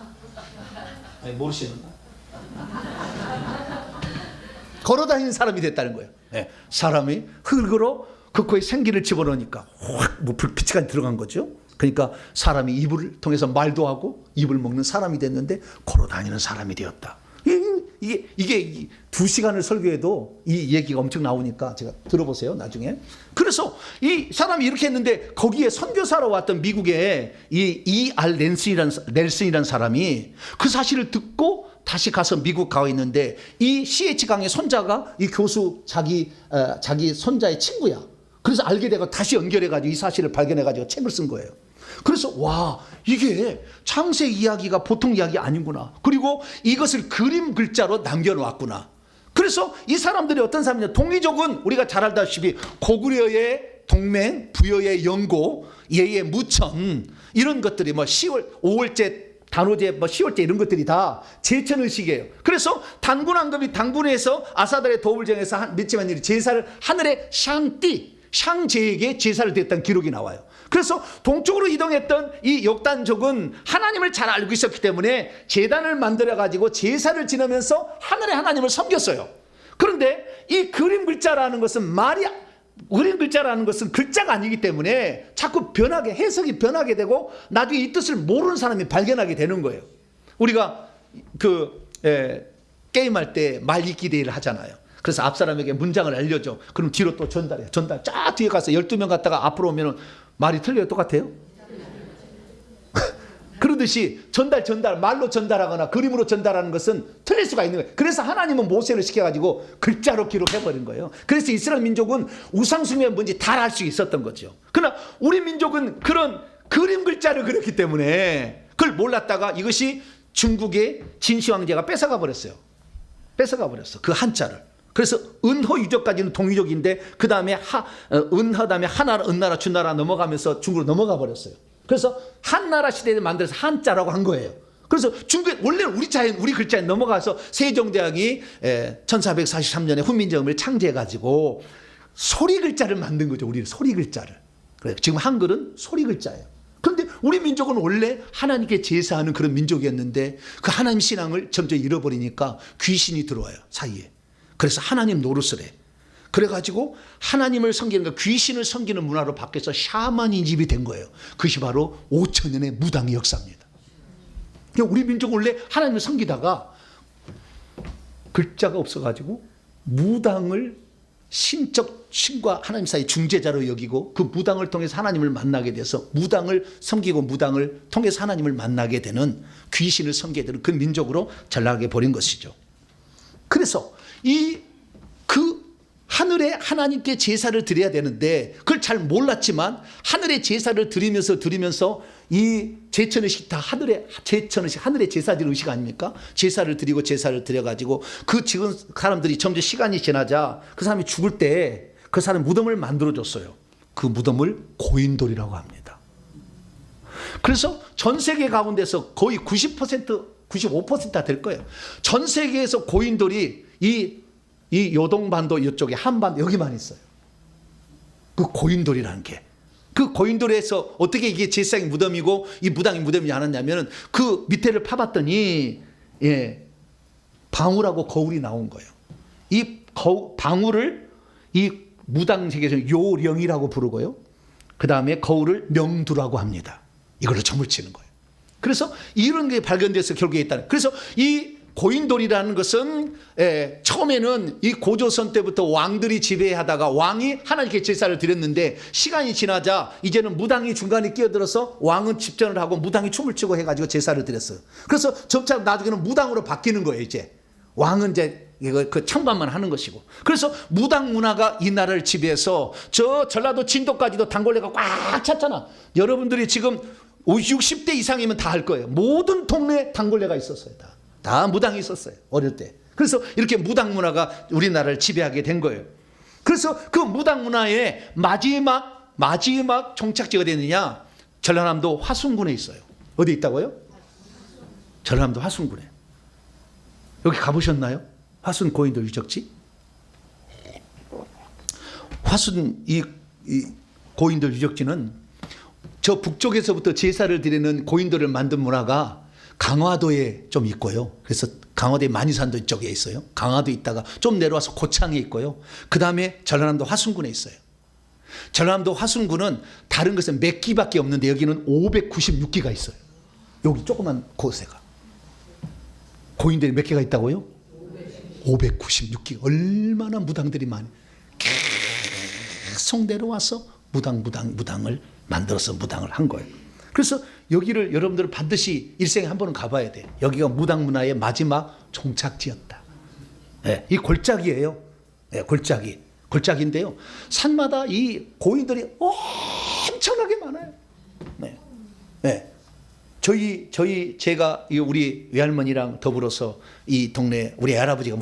모르시는가? 걸어다니는 사람이 됐다는 거예요. 사람이 흙으로 그 코에 생기를 집어넣으니까 확 불빛이 들어간 거죠. 그러니까 사람이 입을 통해서 말도 하고 입을 먹는 사람이 됐는데 걸어다니는 사람이 되었다. 이게 2시간을 설교해도 이 얘기가 엄청 나오니까 제가 들어보세요. 나중에. 그래서 이 사람이 이렇게 했는데 거기에 선교사로 왔던 미국의 E.R. 넬슨이라는 사람이 그 사실을 듣고 다시 가서 미국 가 있는데 이 C.H. 강의 손자가 이 교수 자기 손자의 친구야. 그래서 알게 되고 다시 연결해가지고 이 사실을 발견해가지고 책을 쓴 거예요. 그래서 이게 창세 이야기가 보통 이야기 아니구나. 그리고 이것을 그림 글자로 남겨놓았구나. 그래서 이 사람들이 어떤 사람이냐? 동이족은 우리가 잘 알다시피 고구려의 동맹, 부여의 영고, 예의 무천 이런 것들이 10월 5월째 단오제 10월째 이런 것들이 다 제천의식이에요. 그래서 단군왕급이 단군에서 아사달의 도움을 정해서 맺지만 일이 제사를 하늘의 샹제에게 제사를 드렸다는 기록이 나와요. 그래서 동쪽으로 이동했던 이 역단족은 하나님을 잘 알고 있었기 때문에 제단을 만들어 가지고 제사를 지내면서 하늘의 하나님을 섬겼어요. 그런데 이 그림 글자라는 것은 글자가 아니기 때문에 자꾸 해석이 변하게 되고 나중에 이 뜻을 모르는 사람이 발견하게 되는 거예요. 우리가 게임할 때 말 읽기 대회를 하잖아요. 그래서 앞 사람에게 문장을 알려줘. 그럼 뒤로 또 전달해. 쫙 뒤에 가서 12명 갔다가 앞으로 오면 말이 틀려요? 똑같아요? 그런데 그렇듯이 말로 전달하거나 그림으로 전달하는 것은 틀릴 수가 있는 거예요. 그래서 하나님은 모세를 시켜가지고 글자로 기록해버린 거예요. 그래서 이스라엘 민족은 우상숭배가 뭔지 다 알 수 있었던 거죠. 그러나 우리 민족은 그런 그림 글자를 그렸기 때문에 그걸 몰랐다가 이것이 중국의 진시 황제가 뺏어가 버렸어요. 그 한자를. 그래서 은허 유적까지는 동유적인데 그 다음에 은허 다음에 하나라, 은나라, 주나라 넘어가면서 중국으로 넘어가 버렸어요. 그래서 한나라 시대에 만들어서 한자라고 한 거예요. 그래서 중국에 원래는 우리 글자에 넘어가서 세종대왕이 1443년에 훈민정음을 창제해가지고 소리 글자를 만든 거죠. 우리는 소리 글자를. 그래요. 지금 한글은 소리 글자예요. 그런데 우리 민족은 원래 하나님께 제사하는 그런 민족이었는데 그 하나님 신앙을 점점 잃어버리니까 귀신이 들어와요, 사이에. 그래서 하나님 노릇을 해. 그래가지고 하나님을 섬기는 거, 귀신을 섬기는 문화로 바뀌어서 샤머니즘이 된 거예요. 그것이 바로 5천년의 무당의 역사입니다. 우리 민족은 원래 하나님을 섬기다가 글자가 없어가지고 무당을 신과 하나님 사이 중재자로 여기고 그 무당을 통해서 하나님을 만나게 돼서 무당을 섬기고 무당을 통해서 하나님을 만나게 되는, 귀신을 섬기게 되는 그 민족으로 전락해 버린 것이죠. 그래서 그 하늘에 하나님께 제사를 드려야 되는데 그걸 잘 몰랐지만 하늘에 제사를 드리면서 이 제천의식 다 하늘에 제사드리는 의식 아닙니까? 제사를 드려가지고 그 지금 사람들이 점점 시간이 지나자 그 사람이 죽을 때 그 사람 무덤을 만들어줬어요. 그 무덤을 고인돌이라고 합니다. 그래서 전 세계 가운데서 거의 90%, 95%가 될 거예요. 전 세계에서 고인돌이 이 요동반도 이쪽에 한반도 여기만 있어요. 그 고인돌이라는 게. 그 고인돌에서 어떻게 이게 제사장의 무덤이고 이 무당의 무덤이 알았냐면 그 밑에를 파봤더니 방울하고 거울이 나온 거예요. 이 방울을 이 무당 세계에서 요령이라고 부르고요. 그 다음에 거울을 명두라고 합니다. 이걸로 점을 치는 거예요. 그래서 이런 게 발견돼서 결국에 있다는. 그래서 이 고인돌이라는 것은 처음에는 이 고조선 때부터 왕들이 지배하다가 왕이 하나님께 제사를 드렸는데 시간이 지나자 이제는 무당이 중간에 끼어들어서 왕은 집전을 하고 무당이 춤을 추고 해가지고 제사를 드렸어요. 그래서 점차 나중에는 무당으로 바뀌는 거예요. 이제 왕은 이제 그 창반만 하는 것이고. 그래서 무당 문화가 이 나라를 지배해서 저 전라도 진도까지도 단골레가 꽉 찼잖아. 여러분들이 지금 60대 이상이면 다 알 거예요. 모든 동네에 단골레가 있었어요. 다 무당이 있었어요. 어릴 때. 그래서 이렇게 무당 문화가 우리나라를 지배하게 된 거예요. 그래서 그 무당 문화의 마지막 종착지가 어디 있느냐? 전라남도 화순군에 있어요. 어디 있다고요? 전라남도 화순군에. 여기 가보셨나요? 화순 고인돌 유적지? 화순 이 고인돌 유적지는 저 북쪽에서부터 제사를 드리는 고인돌을 만든 문화가 강화도에 좀 있고요. 그래서 강화도의 만이산도 이쪽에 있어요. 강화도 있다가 좀 내려와서 고창에 있고요. 그 다음에 전라남도 화순군에 있어요. 전라남도 화순군은 다른 것은 몇 기밖에 없는데 여기는 596기가 있어요. 여기 조그만 곳에가. 고인들이 몇 개가 있다고요? 596기. 얼마나 무당들이 많이 계속 내려와서 무당을 만들어서 무당을 한 거예요. 그래서 여기를 여러분들 반드시 일생에 한 번은 가봐야 돼. 여기가 무당 문화의 마지막 종착지였다. 이 골짜기예요. 골짜기인데요. 산마다 이 고인들이 엄청나게 많아요. 제가 우리 외할머니랑 더불어서 이 동네 우리 할아버지가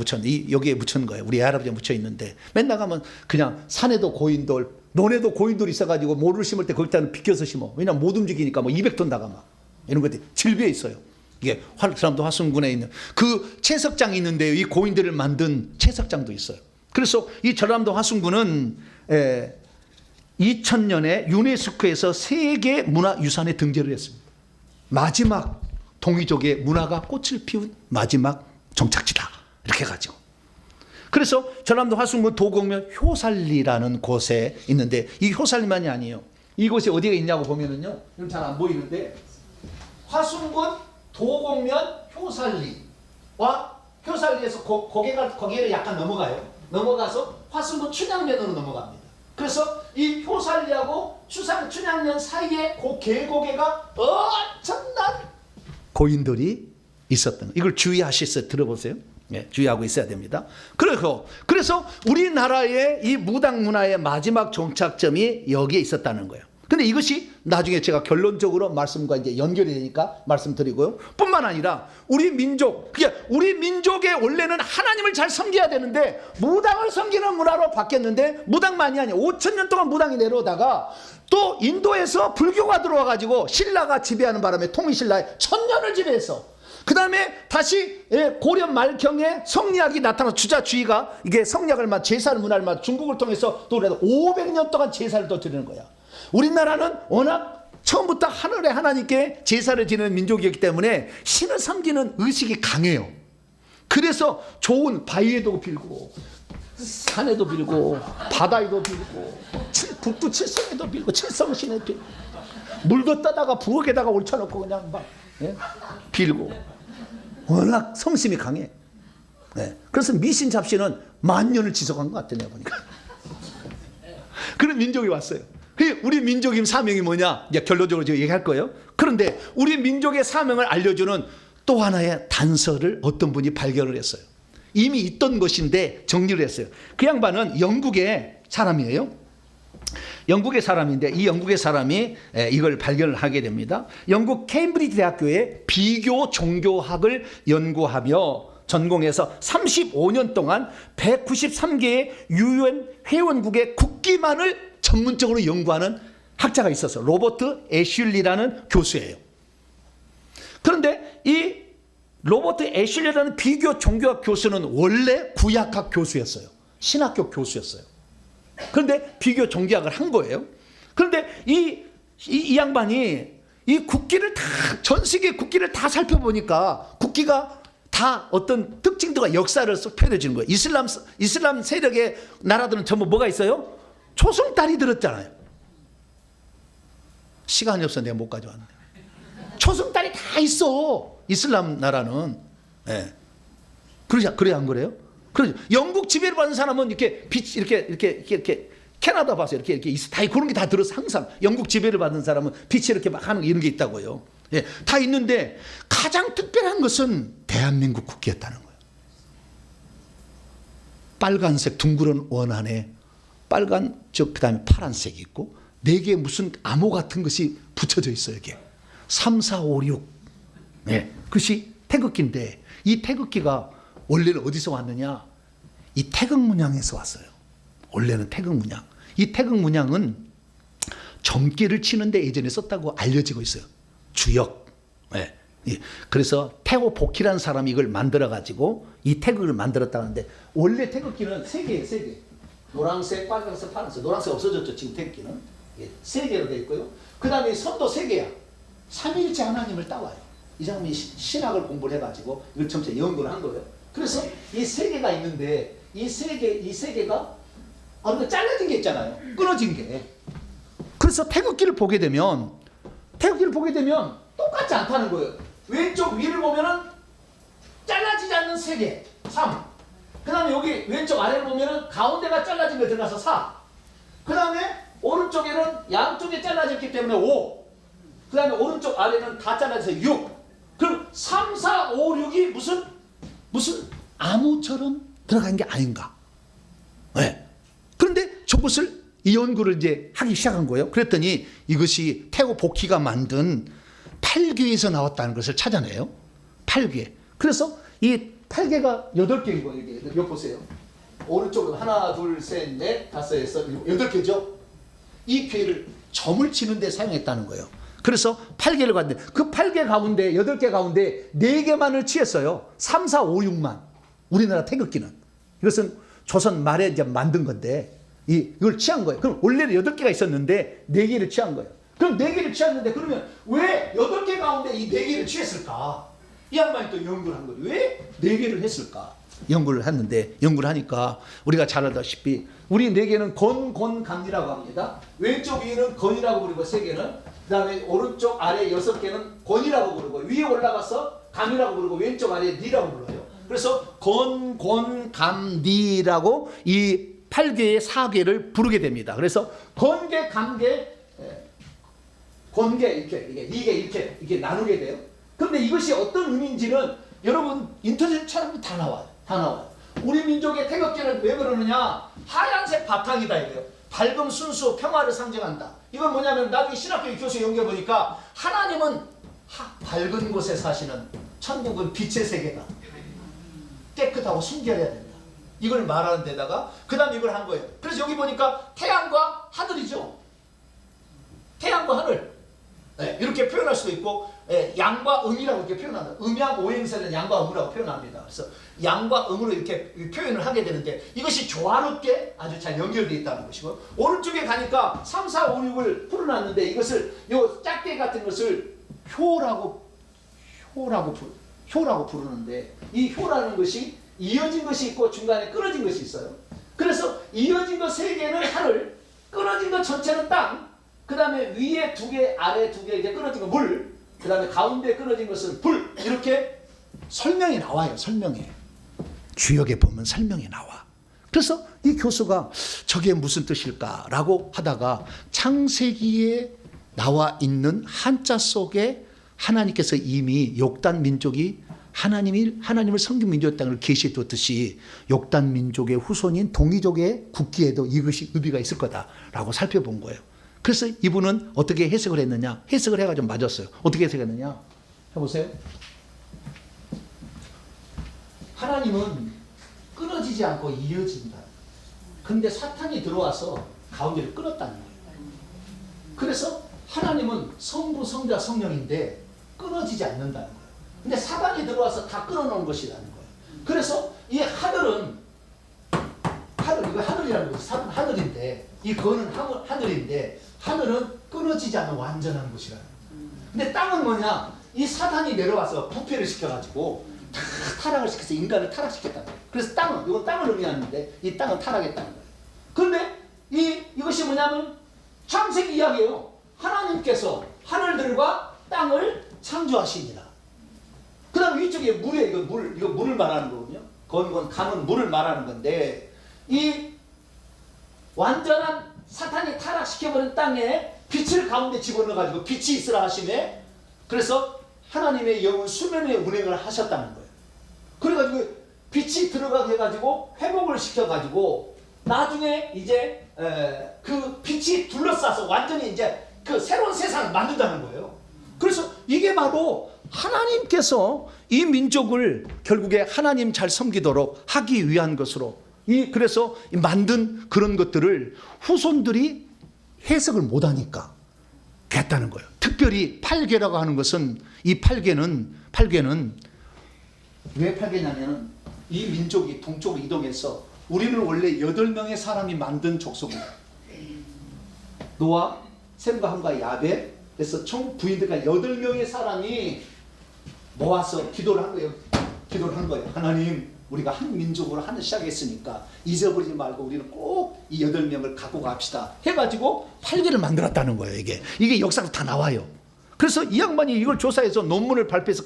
여기에 묻힌 거예요. 우리 할아버지가 묻혀 있는데 맨날 가면 그냥 산에도 고인돌, 논에도 고인돌이 있어가지고 모를 심을 때 거기다 비껴서 심어. 왜냐면 못 움직이니까 200톤 다가 막 이런 것들이 질비해 있어요. 이게 전라남도 화순군에 있는 그 채석장이 있는데요. 이 고인들을 만든 채석장도 있어요. 그래서 이 전라남도 화순군은 2000년에 유네스코에서 세계 문화유산에 등재를 했습니다. 마지막 동이족의 문화가 꽃을 피운 마지막 종착지다. 이렇게 해가지고. 그래서 전라남도 화순군 도곡면 효살리라는 곳에 있는데 이 효살리만이 아니에요. 이곳이 어디가 있냐고 보면은요. 여러분 잘 안 보이는데 화순군 도곡면 효살리와 효살리에서 거기를 약간 넘어가서 화순군 춘향면으로 넘어갑니다. 그래서 이 효살리하고 춘향면 사이에 그 계곡에가 엄청난 고인돌이 있었던 거예요. 이걸 주의하셔서 들어보세요. 예, 주의하고 있어야 됩니다. 그래서 우리나라의 이 무당 문화의 마지막 종착점이 여기에 있었다는 거예요. 근데 이것이 나중에 제가 결론적으로 말씀과 이제 연결이 되니까 말씀드리고요. 뿐만 아니라 우리 민족의 원래는 하나님을 잘 섬겨야 되는데 무당을 섬기는 문화로 바뀌었는데, 무당만이 아니에요. 5,000년 동안 무당이 내려오다가 또 인도에서 불교가 들어와 가지고 신라가 지배하는 바람에, 통일신라에 1000년을 지배했어. 그 다음에 다시 고려 말경에 성리학이 나타나서 주자주의가 이게 성리학을 제사를 문화를 중국을 통해서 또 500년 동안 제사를 또 드리는 거야. 우리나라는 워낙 처음부터 하늘의 하나님께 제사를 지내는 민족이었기 때문에 신을 섬기는 의식이 강해요. 그래서 좋은 바위에도 빌고 산에도 빌고 바다에도 빌고 북두 칠성에도 빌고 칠성신에 빌고 물도 떠다가 부엌에다가 올쳐놓고 그냥 막 빌고, 워낙 성심이 강해. 그래서 미신 잡신은 만년을 지속한 것 같아, 내가 보니까. 그런 민족이 왔어요. 우리 민족의 사명이 뭐냐? 이제 결론적으로 제가 얘기할 거예요. 그런데 우리 민족의 사명을 알려주는 또 하나의 단서를 어떤 분이 발견을 했어요. 이미 있던 것인데 정리를 했어요. 그 양반은 영국의 사람이에요. 영국의 사람인데 이 영국의 사람이 이걸 발견을 하게 됩니다. 영국 케임브리지 대학교에 비교 종교학을 연구하며 전공해서 35년 동안 193개의 UN 회원국의 국기만을 전문적으로 연구하는 학자가 있었어요. 로버트 애슐리라는 교수예요. 그런데 이 로버트 애슐리라는 비교 종교학 교수는 원래 구약학 교수였어요. 신학교 교수였어요. 그런데 비교 종교학을 한 거예요. 그런데 이 양반이 이 국기를 전 세계 국기를 다 살펴보니까 국기가 다 어떤 특징들과 역사를 표현해주는 거예요. 이슬람 세력의 나라들은 전부 뭐가 있어요? 초승달이 들었잖아요. 시간이 없어 내가 못 가져왔는데. 초승달이 다 있어, 이슬람 나라는. 그래 안 그래요? 그러죠. 영국 지배를 받은 사람은 이렇게 이렇게 캐나다 봐서 이렇게 다 그런 게 다 들어서 항상 영국 지배를 받은 사람은 빛이 이렇게 막 하는 이런 게 있다고요. 다 있는데 가장 특별한 것은 대한민국 국기였다는 거예요. 빨간색 둥그런 원 안에 빨간 그다음에 파란색이 있고 4개 무슨 암호 같은 것이 붙여져 있어요. 이게 3, 4, 5, 6. 그것이 태극기인데 이 태극기가 원래는 어디서 왔느냐? 이 태극 문양에서 왔어요. 원래는 태극 문양. 이 태극 문양은 점괘를 치는데 예전에 썼다고 알려지고 있어요. 주역. 그래서 태호 복희라는 사람이 이걸 만들어 가지고 이 태극을 만들었다는데, 원래 태극기는 3개예요. 3개. 노란색, 빨간색, 파란색. 노란색 없어졌죠, 지금 태극기는. 3개로 되어 있고요. 그 다음에 선도 3개야. 삼위일체 하나님을 따와요. 이 사람이 신학을 공부를 해가지고 이걸 전체 연구를 한 거예요. 그래서 이 3개가 있는데 이 세 개가 어느 잘라진 게 있잖아요. 끊어진 게. 그래서 태극기를 보게 되면 똑같지 않다는 거예요. 왼쪽 위를 보면은 잘라지지 않는 3개, 3. 그 다음에 여기 왼쪽 아래를 보면은 가운데가 잘라진 거 들어가서 4. 그 다음에 오른쪽에는 양쪽에 잘라졌기 때문에 5. 그 다음에 오른쪽 아래는 다 잘라져서 6. 그럼 3, 4, 5, 6이 무슨 암호처럼 들어간 게 아닌가. 그런데 저것을 이 연구를 이제 하기 시작한 거예요. 그랬더니 이것이 태호 복희가 만든 8개에서 나왔다는 것을 찾아내요. 8개. 그래서 이 8개가 8개인 거예요. 이거 보세요. 오른쪽은 하나, 둘, 셋, 넷, 다섯, 여섯, 일곱, 8개죠. 이 궤를 점을 치는 데 사용했다는 거예요. 그래서 8개를 갔는데 그 8개 가운데 8개 가운데 4개만을 취했어요. 3, 4, 5, 6만. 우리나라 태극기는. 이것은 조선 말에 이제 만든 건데 이걸 취한 거예요. 그럼 원래는 8개가 있었는데 4개를 취한 거예요. 그럼 4개를 취했는데 그러면 왜 8개 가운데 이 4개를 취했을까? 이 양반이 또 연구를 한 거예요. 왜 4개를 했을까? 연구를 했는데 연구를 하니까 우리가 잘 알다시피 우리 4개는 건감이라고 합니다. 왼쪽 위에는 건이라고 부르고 3개는, 그 다음에 오른쪽 아래 6개는 건이라고 부르고 위에 올라가서 감이라고 부르고 왼쪽 아래 니라고 불러요. 그래서 건, 감니라고 이 8개의 4개를 부르게 됩니다. 그래서 건개, 감개, 건개 이렇게 2개 이렇게 나누게 돼요. 그런데 이것이 어떤 의미인지는 여러분 인터넷 찾아보면 다 나와요. 다 나와요. 우리 민족의 태극기는 왜 그러느냐? 하얀색 바탕이다 이거예요. 밝음, 순수, 평화를 상징한다. 이건 뭐냐면 나중에 신학교 교수 연구해 보니까 하나님은 밝은 곳에 사시는 천국은 빛의 세계다. 깨끗하고 순결해야 된다. 이걸 말하는 데다가 그 다음에 이걸 한 거예요. 그래서 여기 보니까 태양과 하늘이죠. 태양과 하늘. 네, 이렇게 표현할 수도 있고 양과 음이라고 이렇게 표현한다. 음양 오행설은 양과 음이라고 표현합니다. 그래서 양과 음으로 이렇게 표현을 하게 되는데 이것이 조화롭게 아주 잘 연결되어 있다는 것이고 오른쪽에 가니까 3, 4, 5, 6을 풀어놨는데 이것을 요 짝대 같은 것을 효라고 부르는데 이 효라는 것이 이어진 것이 있고 중간에 끊어진 것이 있어요. 그래서 이어진 것 3개는 하늘, 끊어진 것 전체는 땅, 그 다음에 위에 2개, 아래 2개 이제 끊어진 거 물, 그 다음에 가운데 끊어진 것은 불. 이렇게 설명이 나와요. 설명이. 주역에 보면 설명이 나와. 그래서 이 교수가 저게 무슨 뜻일까라고 하다가 창세기에 나와 있는 한자 속에 하나님께서 이미 욕단 민족이 하나님을 섬긴 민족의 땅을 계시해 뒀듯이 욕단 민족의 후손인 동이족의 국기에도 이것이 의미가 있을 거다라고 살펴본 거예요. 그래서 이분은 어떻게 해석을 했느냐? 해석을 해가지고 맞았어요. 어떻게 해석했느냐? 해보세요. 하나님은 끊어지지 않고 이어진다. 근데 사탄이 들어와서 가운데를 끊었다는 거예요. 그래서 하나님은 성부, 성자, 성령인데 끊어지지 않는다는 거예요. 근데 사단이 들어와서 다 끊어놓은 것이라는 거예요. 그래서 이 하늘은 이거 하늘이라는 거지. 하늘인데 이 거는 하늘인데 하늘은 끊어지지 않는 완전한 곳이라는 거예요. 근데 땅은 뭐냐? 이 사단이 내려와서 부패를 시켜가지고 다 타락을 시켜서 인간을 타락시켰다는 거예요. 그래서 이건 땅을 의미하는데 이 땅은 타락했다는 거예요. 그런데 이것이 뭐냐면 창세기 이야기예요. 하나님께서 하늘들과 땅을 창조하시니라. 그 다음 위쪽에 물에 이거 물을 말하는 거거든요. 건 강은 물을 말하는 건데 이 완전한 사탄이 타락시켜버린 땅에 빛을 가운데 집어넣어가지고 빛이 있으라 하시네. 그래서 하나님의 영은 수면에 운행을 하셨다는 거예요. 그래가지고 빛이 들어가게 해가지고 회복을 시켜가지고 나중에 이제 그 빛이 둘러싸서 완전히 이제 그 새로운 세상을 만든다는 거예요. 그래서 이게 바로 하나님께서 이 민족을 결국에 하나님 잘 섬기도록 하기 위한 것으로 그래서 만든 그런 것들을 후손들이 해석을 못하니까 했다는 거예요. 특별히 팔계라고 하는 것은 이 팔계는 왜 팔계냐면 이 민족이 동쪽으로 이동해서 우리는 원래 8명의 사람이 만든 족속이에요. 노아, 셈과 함과 야벳, 그래서 총 부인들과 8명의 사람이 모아서 기도를 한 거예요. 하나님, 우리가 한 민족으로 하늘 시작했으니까 잊어버리지 말고 우리는 꼭 이 8명을 갖고 갑시다 해가지고 8개를 만들었다는 거예요. 이게 역사로 다 나와요. 그래서 이 양반이 이걸 조사해서 논문을 발표해서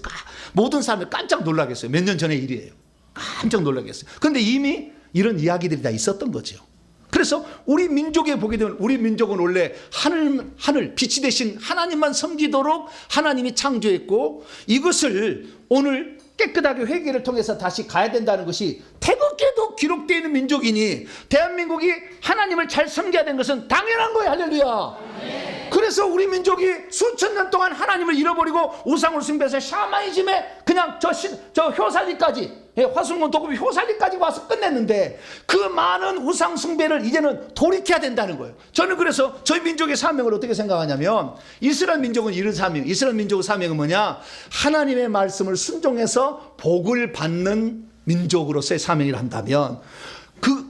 모든 사람이 깜짝 놀라겠어요. 몇 년 전의 일이에요. 깜짝 놀라겠어요. 그런데 이미 이런 이야기들이 다 있었던 거죠. 그래서 우리 민족에 보게 되면 우리 민족은 원래 하늘 빛이 되신 하나님만 섬기도록 하나님이 창조했고 이것을 오늘 깨끗하게 회개를 통해서 다시 가야 된다는 것이 태극기에도 기록되어 있는 민족이니 대한민국이 하나님을 잘 섬겨야 되는 것은 당연한 거예요. 할렐루야. 네. 그래서 우리 민족이 수천 년 동안 하나님을 잃어버리고 우상을 숭배해서 샤머니즘에 그냥 저 효살리까지 화순군 도급이 효살리까지 와서 끝냈는데 그 많은 우상 숭배를 이제는 돌이켜야 된다는 거예요. 저는 그래서 저희 민족의 사명을 어떻게 생각하냐면 이스라엘 민족은 이런 사명, 이스라엘 민족의 사명은 뭐냐? 하나님의 말씀을 순종해서 복을 받는 민족으로서의 사명을 한다면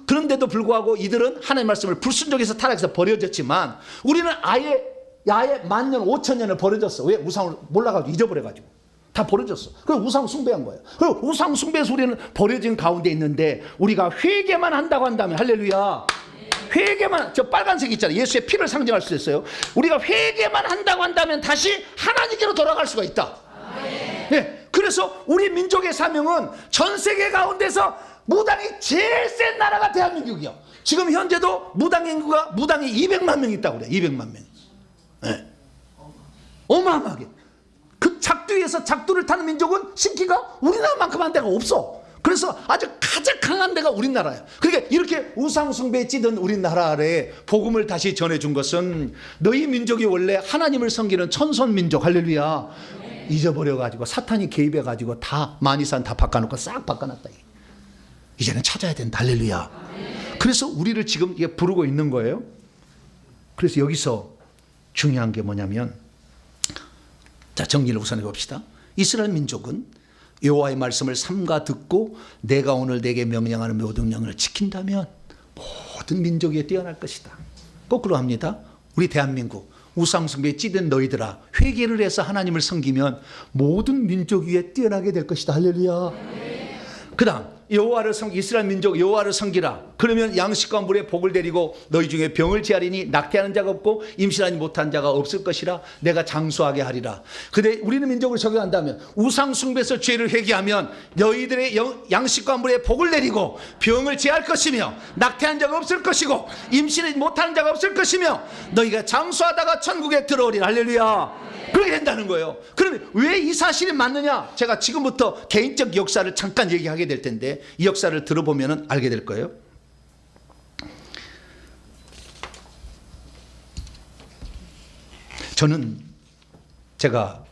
그런데도 불구하고 이들은 하나님의 말씀을 불순종해서 타락해서 버려졌지만 우리는 아예 10,000년 5,000년을 버려졌어. 왜? 우상을 몰라가지고 잊어버려가지고 다 버려졌어. 그래서 우상 숭배한 거예요. 그리고 우상 숭배에서 우리는 버려진 가운데 있는데 우리가 회개만 한다고 한다면 할렐루야. 회개만, 저 빨간색 있잖아요. 예수의 피를 상징할 수 있어요. 우리가 회개만 한다고 한다면 다시 하나님께로 돌아갈 수가 있다. 네. 그래서 우리 민족의 사명은 전 세계 가운데서 무당이 제일 센 나라가 대한민국이요. 지금 현재도 무당이 200만 명 있다고 그래. 200만 명. 네. 어마어마하게. 그 작두에 세계에서 작두를 타는 민족은 신기가 우리나라만큼 한 데가 없어. 그래서 아주 가장 강한 데가 우리나라예요. 그러니까 이렇게 우상숭배에 찌든 우리나라에 복음을 다시 전해준 것은 너희 민족이 원래 하나님을 섬기는 천선민족, 할렐루야, 잊어버려가지고 사탄이 개입해가지고 다 만이산 다 바꿔놓고 싹 바꿔놨다. 이제는 찾아야 된다. 할렐루야. 그래서 우리를 지금 이게 부르고 있는 거예요. 그래서 여기서 중요한 게 뭐냐면, 자, 정리를 우선 해봅시다. 이스라엘 민족은 여호와의 말씀을 삼가 듣고 내가 오늘 내게 명령하는 모든 명령을 지킨다면 모든 민족 위에 뛰어날 것이다. 거꾸로 합니다. 우리 대한민국 우상숭배에 찌든 너희들아, 회개를 해서 하나님을 섬기면 모든 민족 위에 뛰어나게 될 것이다. 할렐루야. 그 다음, 여호와를 이스라엘 민족 여호와를 섬기라. 그러면 양식과 물에 복을 데리고 너희 중에 병을 제하리니 낙태하는 자가 없고 임신하지 못한 자가 없을 것이라. 내가 장수하게 하리라. 근데 우리는 민족을 적용한다면 우상 숭배에서 죄를 회개하면 너희들의 양식과 물에 복을 내리고 병을 제할 것이며 낙태한 자가 없을 것이고 임신하지 못하는 자가 없을 것이며 너희가 장수하다가 천국에 들어오리라. 할렐루야. 그렇게 된다는 거예요. 그러면 왜 이 사실이 맞느냐? 제가 지금부터 개인적 역사를 잠깐 얘기하게 될 텐데 이 역사를 들어보면 알게 될 거예요. 저는 제가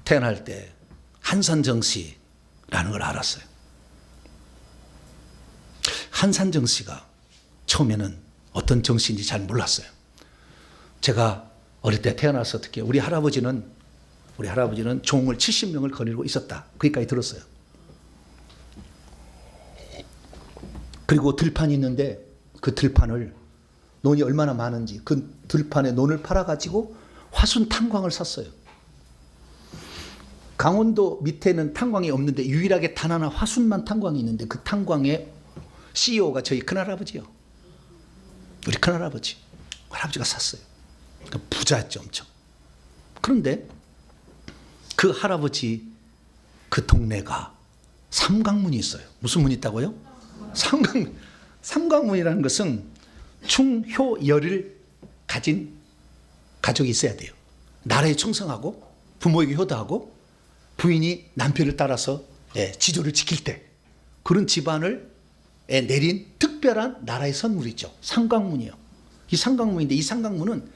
태어날 때 한산정씨라는 걸 알았어요. 한산정씨가 처음에는 어떤 정씨인지 잘 몰랐어요. 제가 어릴 때 태어나서 어떻게 우리 할아버지는 종을 70명을 거느리고 있었다. 거기까지 들었어요. 그리고 들판이 있는데 그 들판을 논이 얼마나 많은지 그 들판에 논을 팔아가지고 화순 탄광을 샀어요. 강원도 밑에는 탄광이 없는데 유일하게 단 하나 화순만 탄광이 있는데 그 탄광의 CEO가 저희 큰할아버지요. 우리 큰할아버지. 할아버지가 샀어요. 부자였죠, 엄청. 그런데 그 할아버지 그 동네가 삼강문이 있어요. 무슨 문이 있다고요? 삼강문이라는 것은 충효열을 가진 가족이 있어야 돼요. 나라에 충성하고 부모에게 효도하고 부인이 남편을 따라서 지조를 지킬 때 그런 집안을 내린 특별한 나라의 선물이죠. 삼강문이요. 이 삼강문인데 이 삼강문은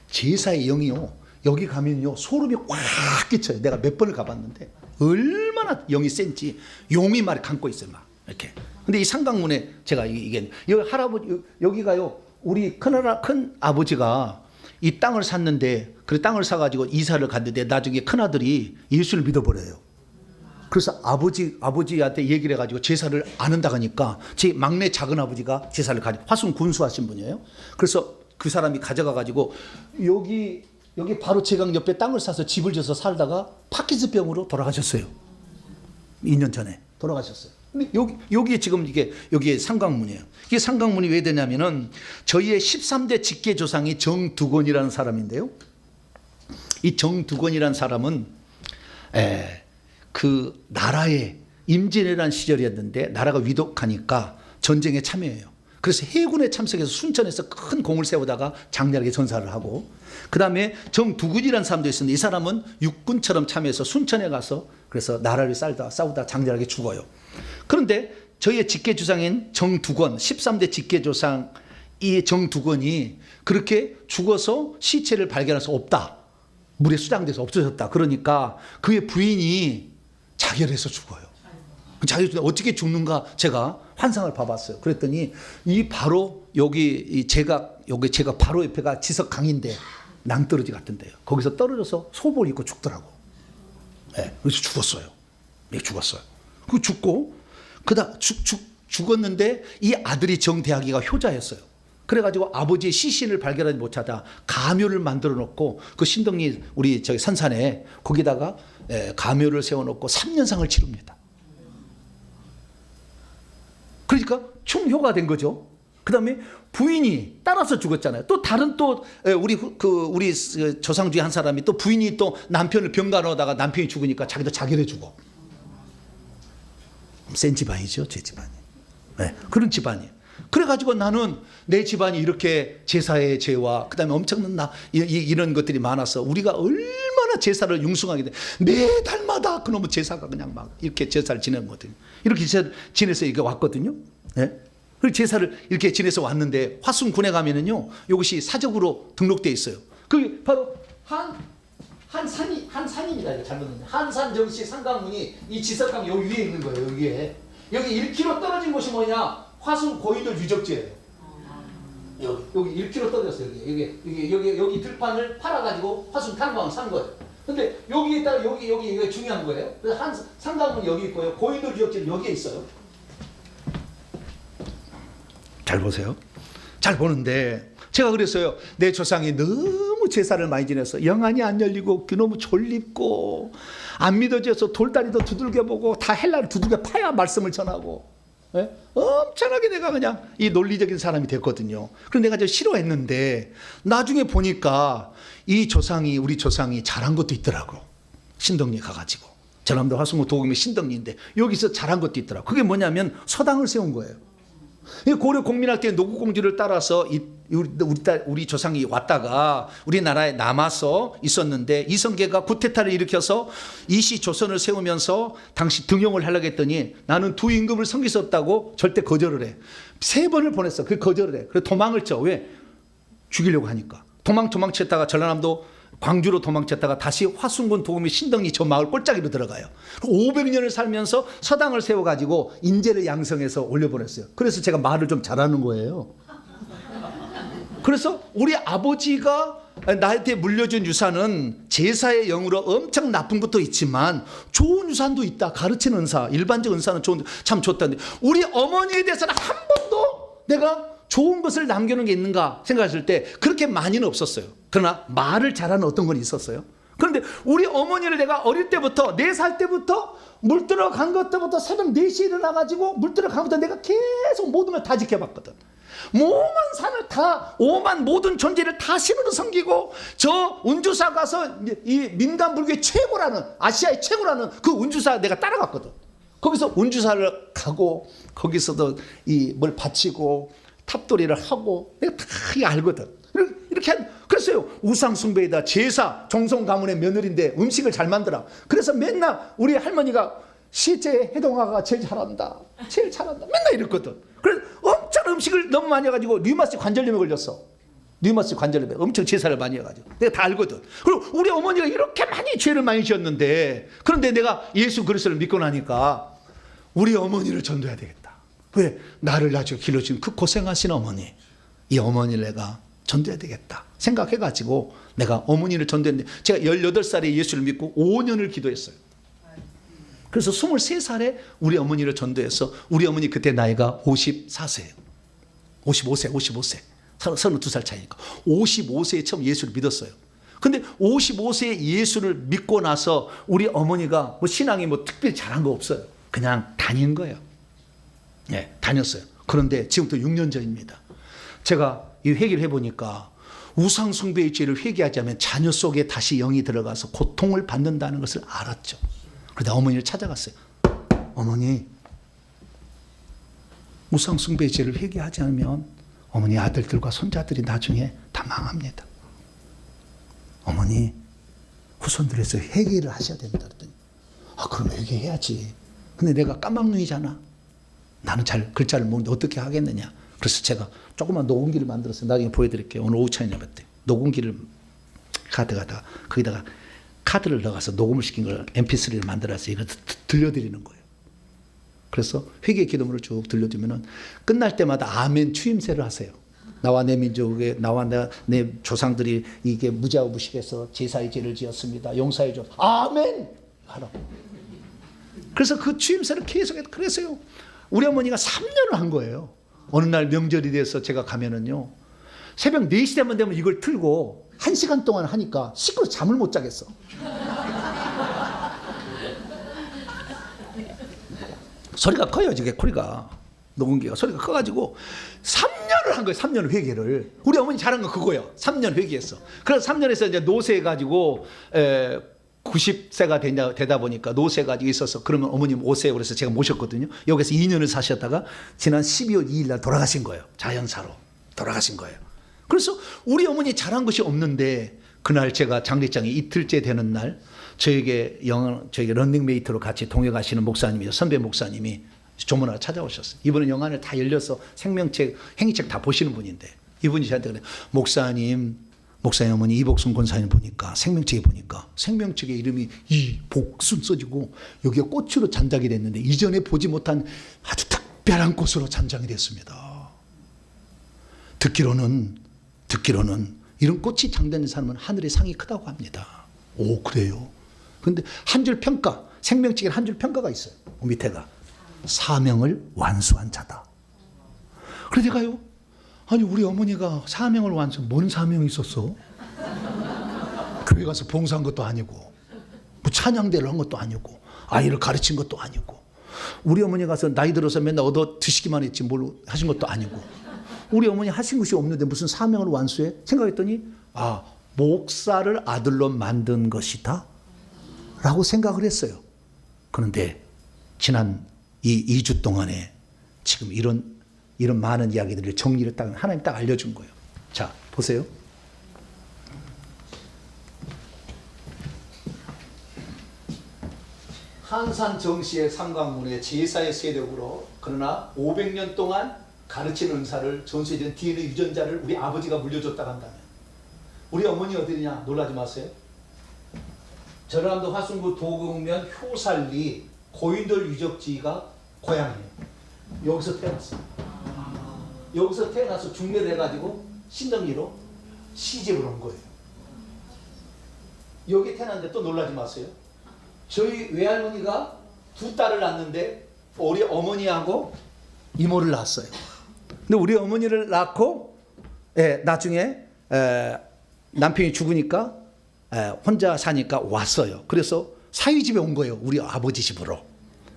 제사의 영이요. 여기 가면요 소름이 꽉 끼쳐요. 내가 몇 번을 가봤는데 얼마나 영이 센지 용이 막 감고 있어요. 막 이렇게. 근데 이 삼강문에 제가 이게 여기 할아버지 여기가요 우리 큰 아버지가 이 땅을 샀는데 그 땅을 사가지고 이사를 갔는데 나중에 큰 아들이 예수를 믿어버려요. 그래서 아버지한테 얘기를 해가지고 제사를 안 한다고 하니까 제 막내 작은 아버지가 제사를 가지고 화순 군수하신 분이에요. 그래서 그 사람이 가져가가지고 여기 바로 제강 옆에 땅을 사서 집을 져서 살다가 파킨슨병으로 돌아가셨어요. 2년 전에 돌아가셨어요. 근데 여기 지금 여기에 삼강문이에요. 이게 삼강문이 왜 되냐면은 저희의 13대 직계조상이 정두권이라는 사람인데요. 이 정두권이라는 사람은 그 나라의 임진왜란 시절이었는데 나라가 위독하니까 전쟁에 참여해요. 그래서 해군에 참석해서 순천에서 큰 공을 세우다가 장렬하게 전사를 하고 그 다음에 정두군이라는 사람도 있었는데 이 사람은 육군처럼 참여해서 순천에 가서 그래서 나라를 싸우다 장렬하게 죽어요. 그런데 저희의 직계조상인 정두권 13대 직계조상 이 정두권이 그렇게 죽어서 시체를 발견해서 없다. 물에 수장돼서 없어졌다. 그러니까 그의 부인이 자결해서 죽어요. 자결해서 어떻게 죽는가 제가 환상을 봐봤어요. 그랬더니 이 바로 여기 제가 바로 옆에가 지석강인데 낭떠러지 같은데요. 거기서 떨어져서 속옷을 입고 죽더라고. 그래서 죽었어요. 죽었어요. 그 죽고 죽었는데 이 아들이 정대학이가 효자였어요. 그래가지고 아버지의 시신을 발견하지 못하다 가묘를 만들어 놓고 그 신덕리 우리 저기 선산에 거기다가 가묘를 세워놓고 3년상을 치릅니다. 그러니까 충효가 된 거죠. 그 다음에 부인이 따라서 죽었잖아요. 또 다른 우리 조상 중에 한 사람이 또 부인이 또 남편을 병간호하다가 남편이 죽으니까 자기도 자결해 주고. 센 집안이죠, 제 집안이. 그런 집안이에요. 그래가지고 나는 내 집안이 이렇게 제사의 죄와 그다음에 엄청난 이런 것들이 많아서 우리가 얼마나 제사를 융숭하게 돼. 매달마다 그놈의 제사가 그냥 막 이렇게 제사를 지내는 거거든요. 이렇게 제사를 지내서 이렇게 왔거든요. 네? 그리고 제사를 이렇게 지내서 왔는데 화순군에 가면은요, 이것이 사적으로 등록되어 있어요. 그게 바로 한산입니다. 이거 잘못했네. 한산 정시 상강문이 이 지석강 여기 위에 있는 거예요. 여기 위에. 여기 1km 떨어진 곳이 뭐냐? 화순 고인돌 유적지예요. 여기 1km 떨어졌어요. 여기 들판을 팔아가지고 화순 탄광을 산 거예요. 근데 여기에 따라 여기 중요한 거예요. 그래서 상강문 여기 있고요. 고인돌 유적지는 여기에 있어요. 잘 보세요. 잘 보는데 제가 그랬어요. 내 조상이 너무 제사를 많이 지내서 영안이 안 열리고 너무 졸립고 안 믿어져서 돌다리도 두들겨보고 다 헬라를 두들겨 파야 말씀을 전하고, 예? 엄청나게 내가 그냥 이 논리적인 사람이 됐거든요. 그래서 내가 좀 싫어했는데 나중에 보니까 이 조상이, 우리 조상이 잘한 것도 있더라고. 신덕리 가가지고 전남도 화순고 도금이 신덕리인데 여기서 잘한 것도 있더라고. 그게 뭐냐면 서당을 세운 거예요. 고려 공민할 때 노구공주를 따라서 우리 조상이 왔다가 우리나라에 남아서 있었는데 이성계가 쿠데타를 일으켜서 이시 조선을 세우면서 당시 등용을 하려고 했더니 나는 두 임금을 섬길 수 없다고 절대 거절을 해. 3번을 보냈어. 그 거절을 해. 그래서 도망을 쳐. 왜? 죽이려고 하니까. 도망쳤다가 전라남도 광주로 도망쳤다가 다시 화순군 도금이 신덕리 저 마을 꼴짜기로 들어가요. 500년을 살면서 서당을 세워가지고 인재를 양성해서 올려보냈어요. 그래서 제가 말을 좀 잘하는 거예요. 그래서 우리 아버지가 나한테 물려준 유산은 제사의 영으로 엄청 나쁜 것도 있지만 좋은 유산도 있다. 가르치는 은사, 일반적 은사는 참 좋다는데 우리 어머니에 대해서는 한 번도 내가 좋은 것을 남겨놓은 게 있는가 생각했을 때 그렇게 많이는 없었어요. 그러나 말을 잘하는 어떤 건 있었어요. 그런데 우리 어머니를 내가 어릴 때부터 4살 때부터 물 들어간 것부터 새벽 4시에 일어나가지고 물 들어간 것부터 내가 계속 모든 걸 다 지켜봤거든. 오만 산을 다, 오만 모든 존재를 다 신으로 섬기고 저 운주사 가서 이 민간 불교의 최고라는, 아시아의 최고라는 그 운주사 내가 따라갔거든. 거기서 운주사를 가고 거기서도 이 뭘 바치고 탑돌이를 하고 내가 다 알거든. 이렇게 그랬어요. 우상숭배이다. 제사 정성 가문의 며느리인데 음식을 잘 만들어. 그래서 맨날 우리 할머니가 시제 해동아가 제일 잘한다. 제일 잘한다. 맨날 이랬거든. 그래서 엄청 음식을 너무 많이 해가지고 류마스 관절염에 걸렸어. 류마스 관절염에 엄청 제사를 많이 해가지고 내가 다 알거든. 그리고 우리 어머니가 이렇게 많이 죄를 많이 지었는데 그런데 내가 예수 그리스도를 믿고 나니까 우리 어머니를 전도해야 되겠다. 왜? 나를 낳고 길러준 그 고생하신 어머니, 이 어머니를 내가 전도해야 되겠다 생각해가지고 내가 어머니를 전도했는데 제가 18살에 예수를 믿고 5년을 기도했어요. 그래서 23살에 우리 어머니를 전도해서 우리 어머니 그때 나이가 54세예요. 55세 32살 차이니까 55세에 처음 예수를 믿었어요. 근데 55세에 예수를 믿고 나서 우리 어머니가 뭐 신앙이 뭐 특별히 잘한 거 없어요. 그냥 다닌 거예요. 예, 다녔어요. 그런데 지금부터 6년 전입니다. 제가 이 회개를 해보니까 우상숭배의 죄를 회개하지 않으면 자녀 속에 다시 영이 들어가서 고통을 받는다는 것을 알았죠. 그러다 어머니를 찾아갔어요. 어머니, 우상숭배의 죄를 회개하지 않으면 어머니 아들들과 손자들이 나중에 다 망합니다. 어머니, 후손들에서 회개를 하셔야 됩니다. 그랬더니 그럼 회개해야지. 근데 내가 까막눈이잖아. 나는 잘 글자를 모르는데 어떻게 하겠느냐. 그래서 제가 조그만 녹음기를 만들었어요. 나중에 보여드릴게요. 오늘 오후 차이나 봤대요. 녹음기를 가져가다가 거기다가 카드를 넣어서 녹음을 시킨 걸 mp3를 만들어서 이걸 들려드리는 거예요. 그래서 회개 기도문을 쭉 들려주면은 끝날 때마다 아멘 추임새를 하세요. 나와 내 민족에 나와 내 조상들이 이게 무자부식해서 제사의 죄를 지었습니다. 용서해 줘. 아멘 하라고. 그래서 그 추임새를 계속해서 그랬어요. 우리 어머니가 3년을 한 거예요. 어느 날 명절이 돼서 제가 가면은요, 새벽 4시 되면 이걸 틀고 1시간 동안 하니까 시끄러워 잠을 못 자겠어. 소리가 커요. 이게 소리가 녹음기가 소리가 커가지고 3년을 한 거예요. 3년 회개를. 우리 어머니 잘한 건 그거예요. 3년 회개했어. 그래서 3년에서 이제 노쇠해가지고 90세가 되다 보니까 노쇠가 있어서 그러면 어머님 오세요. 그래서 제가 모셨거든요. 여기서 2년을 사셨다가 지난 12월 2일 날 돌아가신 거예요. 자연사로 돌아가신 거예요. 그래서 우리 어머니 잘한 것이 없는데 그날 제가 장례장이 이틀째 되는 날 저에게 런닝메이트로 같이 동역하시는 목사님이 선배 목사님이 조문하러 찾아오셨어요. 이분은 영안을 다 열려서 생명책, 행위책 다 보시는 분인데 이분이 저한테 그래요. 목사님 어머니 이복순 권사님 보니까 생명책에 보니까 생명책에 이름이 이복순 써지고 여기에 꽃으로 잔장이 됐는데 이전에 보지 못한 아주 특별한 꽃으로 잔장이 됐습니다. 듣기로는 이런 꽃이 장단된 사람은 하늘의 상이 크다고 합니다. 오, 그래요? 근데 한 줄 평가, 생명책에 한 줄 평가가 있어요. 밑에가 사명을 완수한 자다. 그래서 내가요, 아니 우리 어머니가 사명을 뭔 사명이 있었어? 교회 가서 봉사한 것도 아니고 뭐 찬양대를 한 것도 아니고 아이를 가르친 것도 아니고 우리 어머니 가서 나이 들어서 맨날 얻어 드시기만 했지 뭘 하신 것도 아니고 우리 어머니 하신 것이 없는데 무슨 사명을 완수해? 생각했더니 목사를 아들로 만든 것이다 라고 생각을 했어요. 그런데 지난 이 2주 동안에 지금 이런 많은 이야기들을 정리를 하나님 딱 알려준 거예요. 자, 보세요. 한산 정씨의 상관문에 제사의 세력으로 그러나 500년 동안 가르치는 은사를 전수해준 DNA 유전자를 우리 아버지가 물려줬다고 한다면 우리 어머니 어디냐 놀라지 마세요. 전라남도 화순구 도곡면 효살리 고인돌 유적지가 고향이에요. 여기서 태어났어요. 여기서 태어나서 중매를 해가지고 신덕리로 시집을 온 거예요. 여기 태어났는데 또 놀라지 마세요. 저희 외할머니가 두 딸을 낳았는데 우리 어머니하고 이모를 낳았어요. 근데 우리 어머니를 낳고 나중에 남편이 죽으니까 혼자 사니까 왔어요. 그래서 사위집에 온 거예요. 우리 아버지 집으로.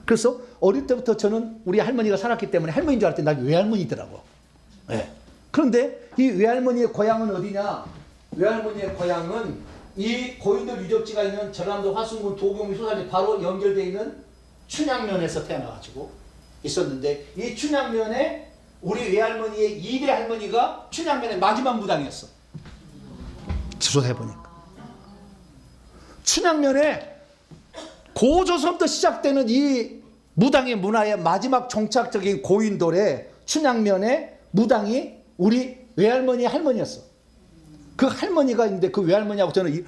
그래서 어릴 때부터 저는 우리 할머니가 살았기 때문에 할머니인 줄 알았더니 나 외할머니더라고. 그런데 이 외할머니의 고향은 어디냐? 외할머니의 고향은 이 고인돌 유적지가 있는 전라남도 화순군 도곡면 효살리 바로 연결되어 있는 춘향면에서 태어나가지고 있었는데 이 춘향면에 우리 외할머니의 2대 할머니가 춘향면의 마지막 무당이었어. 조사해보니까 춘향면에 고조선부터 시작되는 이 무당의 문화의 마지막 종착적인 고인돌의 춘향면의 무당이 우리 외할머니의 할머니였어. 그 할머니가 있는데 그 외할머니하고 저는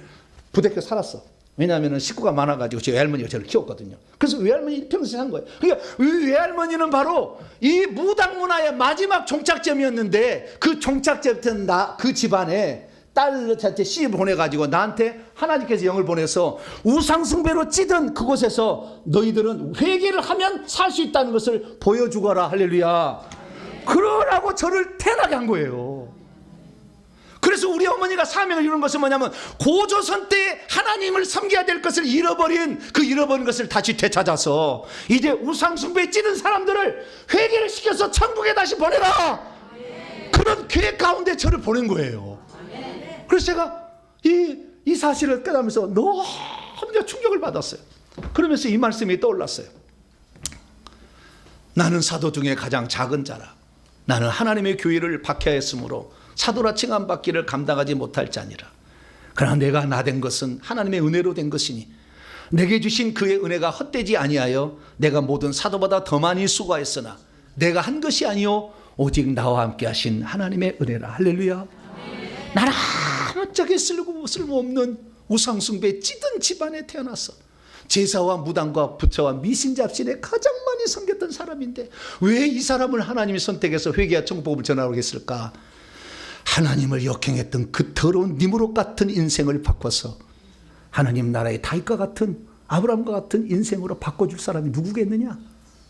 부대껴 살았어. 왜냐하면 식구가 많아가지고 제 외할머니가 저를 키웠거든요. 그래서 외할머니 평생 산 거예요. 그러니까 외할머니는 바로 이 무당 문화의 마지막 종착점이었는데 그 종착점부터 그 집안에 딸한테 씨 보내가지고 나한테 하나님께서 영을 보내서 우상숭배로 찌든 그곳에서 너희들은 회개를 하면 살 수 있다는 것을 보여주거라. 할렐루야. 그러라고 저를 태어나게 한 거예요. 그래서 우리 어머니가 사명을 이루는 것은 뭐냐면 고조선 때 하나님을 섬겨야 될 것을 잃어버린 것을 다시 되찾아서 이제 우상숭배에 찌든 사람들을 회개를 시켜서 천국에 다시 보내라. 그런 계획 가운데 저를 보낸 거예요. 그래서 제가 이 사실을 깨달으면서 너무 충격을 받았어요. 그러면서 이 말씀이 떠올랐어요. 나는 사도 중에 가장 작은 자라. 나는 하나님의 교회를 박해하였으므로 사도라 칭함받기를 감당하지 못할 자니라. 그러나 내가 나된 것은 하나님의 은혜로 된 것이니 내게 주신 그의 은혜가 헛되지 아니하여 내가 모든 사도보다 더 많이 수고하였으나 내가 한 것이 아니요 오직 나와 함께 하신 하나님의 은혜라. 할렐루야. 나는 아무짝에 쓸모없는 우상숭배에 찌든 집안에 태어났어. 제사와 무당과 부처와 미신잡신에 가장 많이 섬겼던 사람인데 왜 이 사람을 하나님이 선택해서 회개와 천국복음을 전하라고 했을까? 하나님을 역행했던 그 더러운 니무롯 같은 인생을 바꿔서 하나님 나라의 다윗과 같은 아브라함과 같은 인생으로 바꿔줄 사람이 누구겠느냐?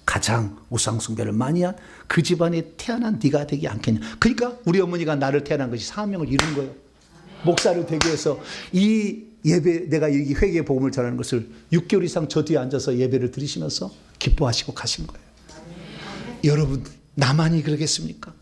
가장 우상숭배를 많이 한 그 집안에 태어난 네가 되지 않겠냐. 그러니까 우리 어머니가 나를 태어난 것이 사명을 이룬 거예요. 목사를 되기 위해서 이 예배, 내가 이 회개의 복음을 전하는 것을 6개월 이상 저 뒤에 앉아서 예배를 드리시면서 기뻐하시고 가신 거예요. 여러분, 나만이 그러겠습니까?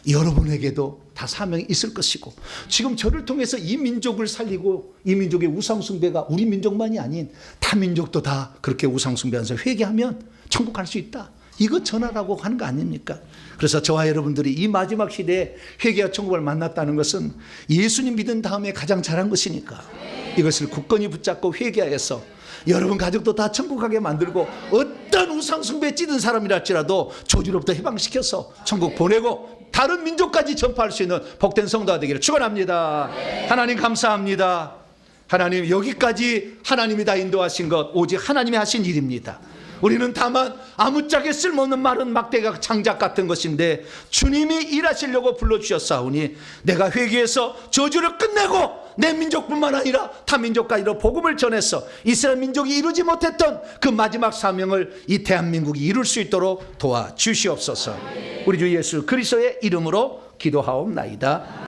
여러분에게도 다 사명이 있을 것이고 지금 저를 통해서 이 민족을 살리고 이 민족의 우상숭배가 우리 민족만이 아닌 타 민족도 다 그렇게 우상숭배하면서 회개하면 천국 갈 수 있다. 이거 전하라고 하는 거 아닙니까? 그래서 저와 여러분들이 이 마지막 시대에 회개와 천국을 만났다는 것은 예수님 믿은 다음에 가장 잘한 것이니까 이것을 굳건히 붙잡고 회개하여서 여러분 가족도 다 천국 가게 만들고 어떤 우상 숭배에 찌든 사람이라 할지라도 저주로부터 해방시켜서 천국 보내고 다른 민족까지 전파할 수 있는 복된 성도가 되기를 축원합니다. 하나님 감사합니다. 하나님, 여기까지 하나님이 다 인도하신 것 오직 하나님이 하신 일입니다. 우리는 다만 아무짝에 쓸모없는 말은 막대가 장작 같은 것인데 주님이 일하시려고 불러주셨사오니 내가 회개해서 저주를 끝내고 내 민족뿐만 아니라 타 민족까지도 복음을 전해서 이스라엘 민족이 이루지 못했던 그 마지막 사명을 이 대한민국이 이룰 수 있도록 도와주시옵소서. 우리 주 예수 그리스도의 이름으로 기도하옵나이다.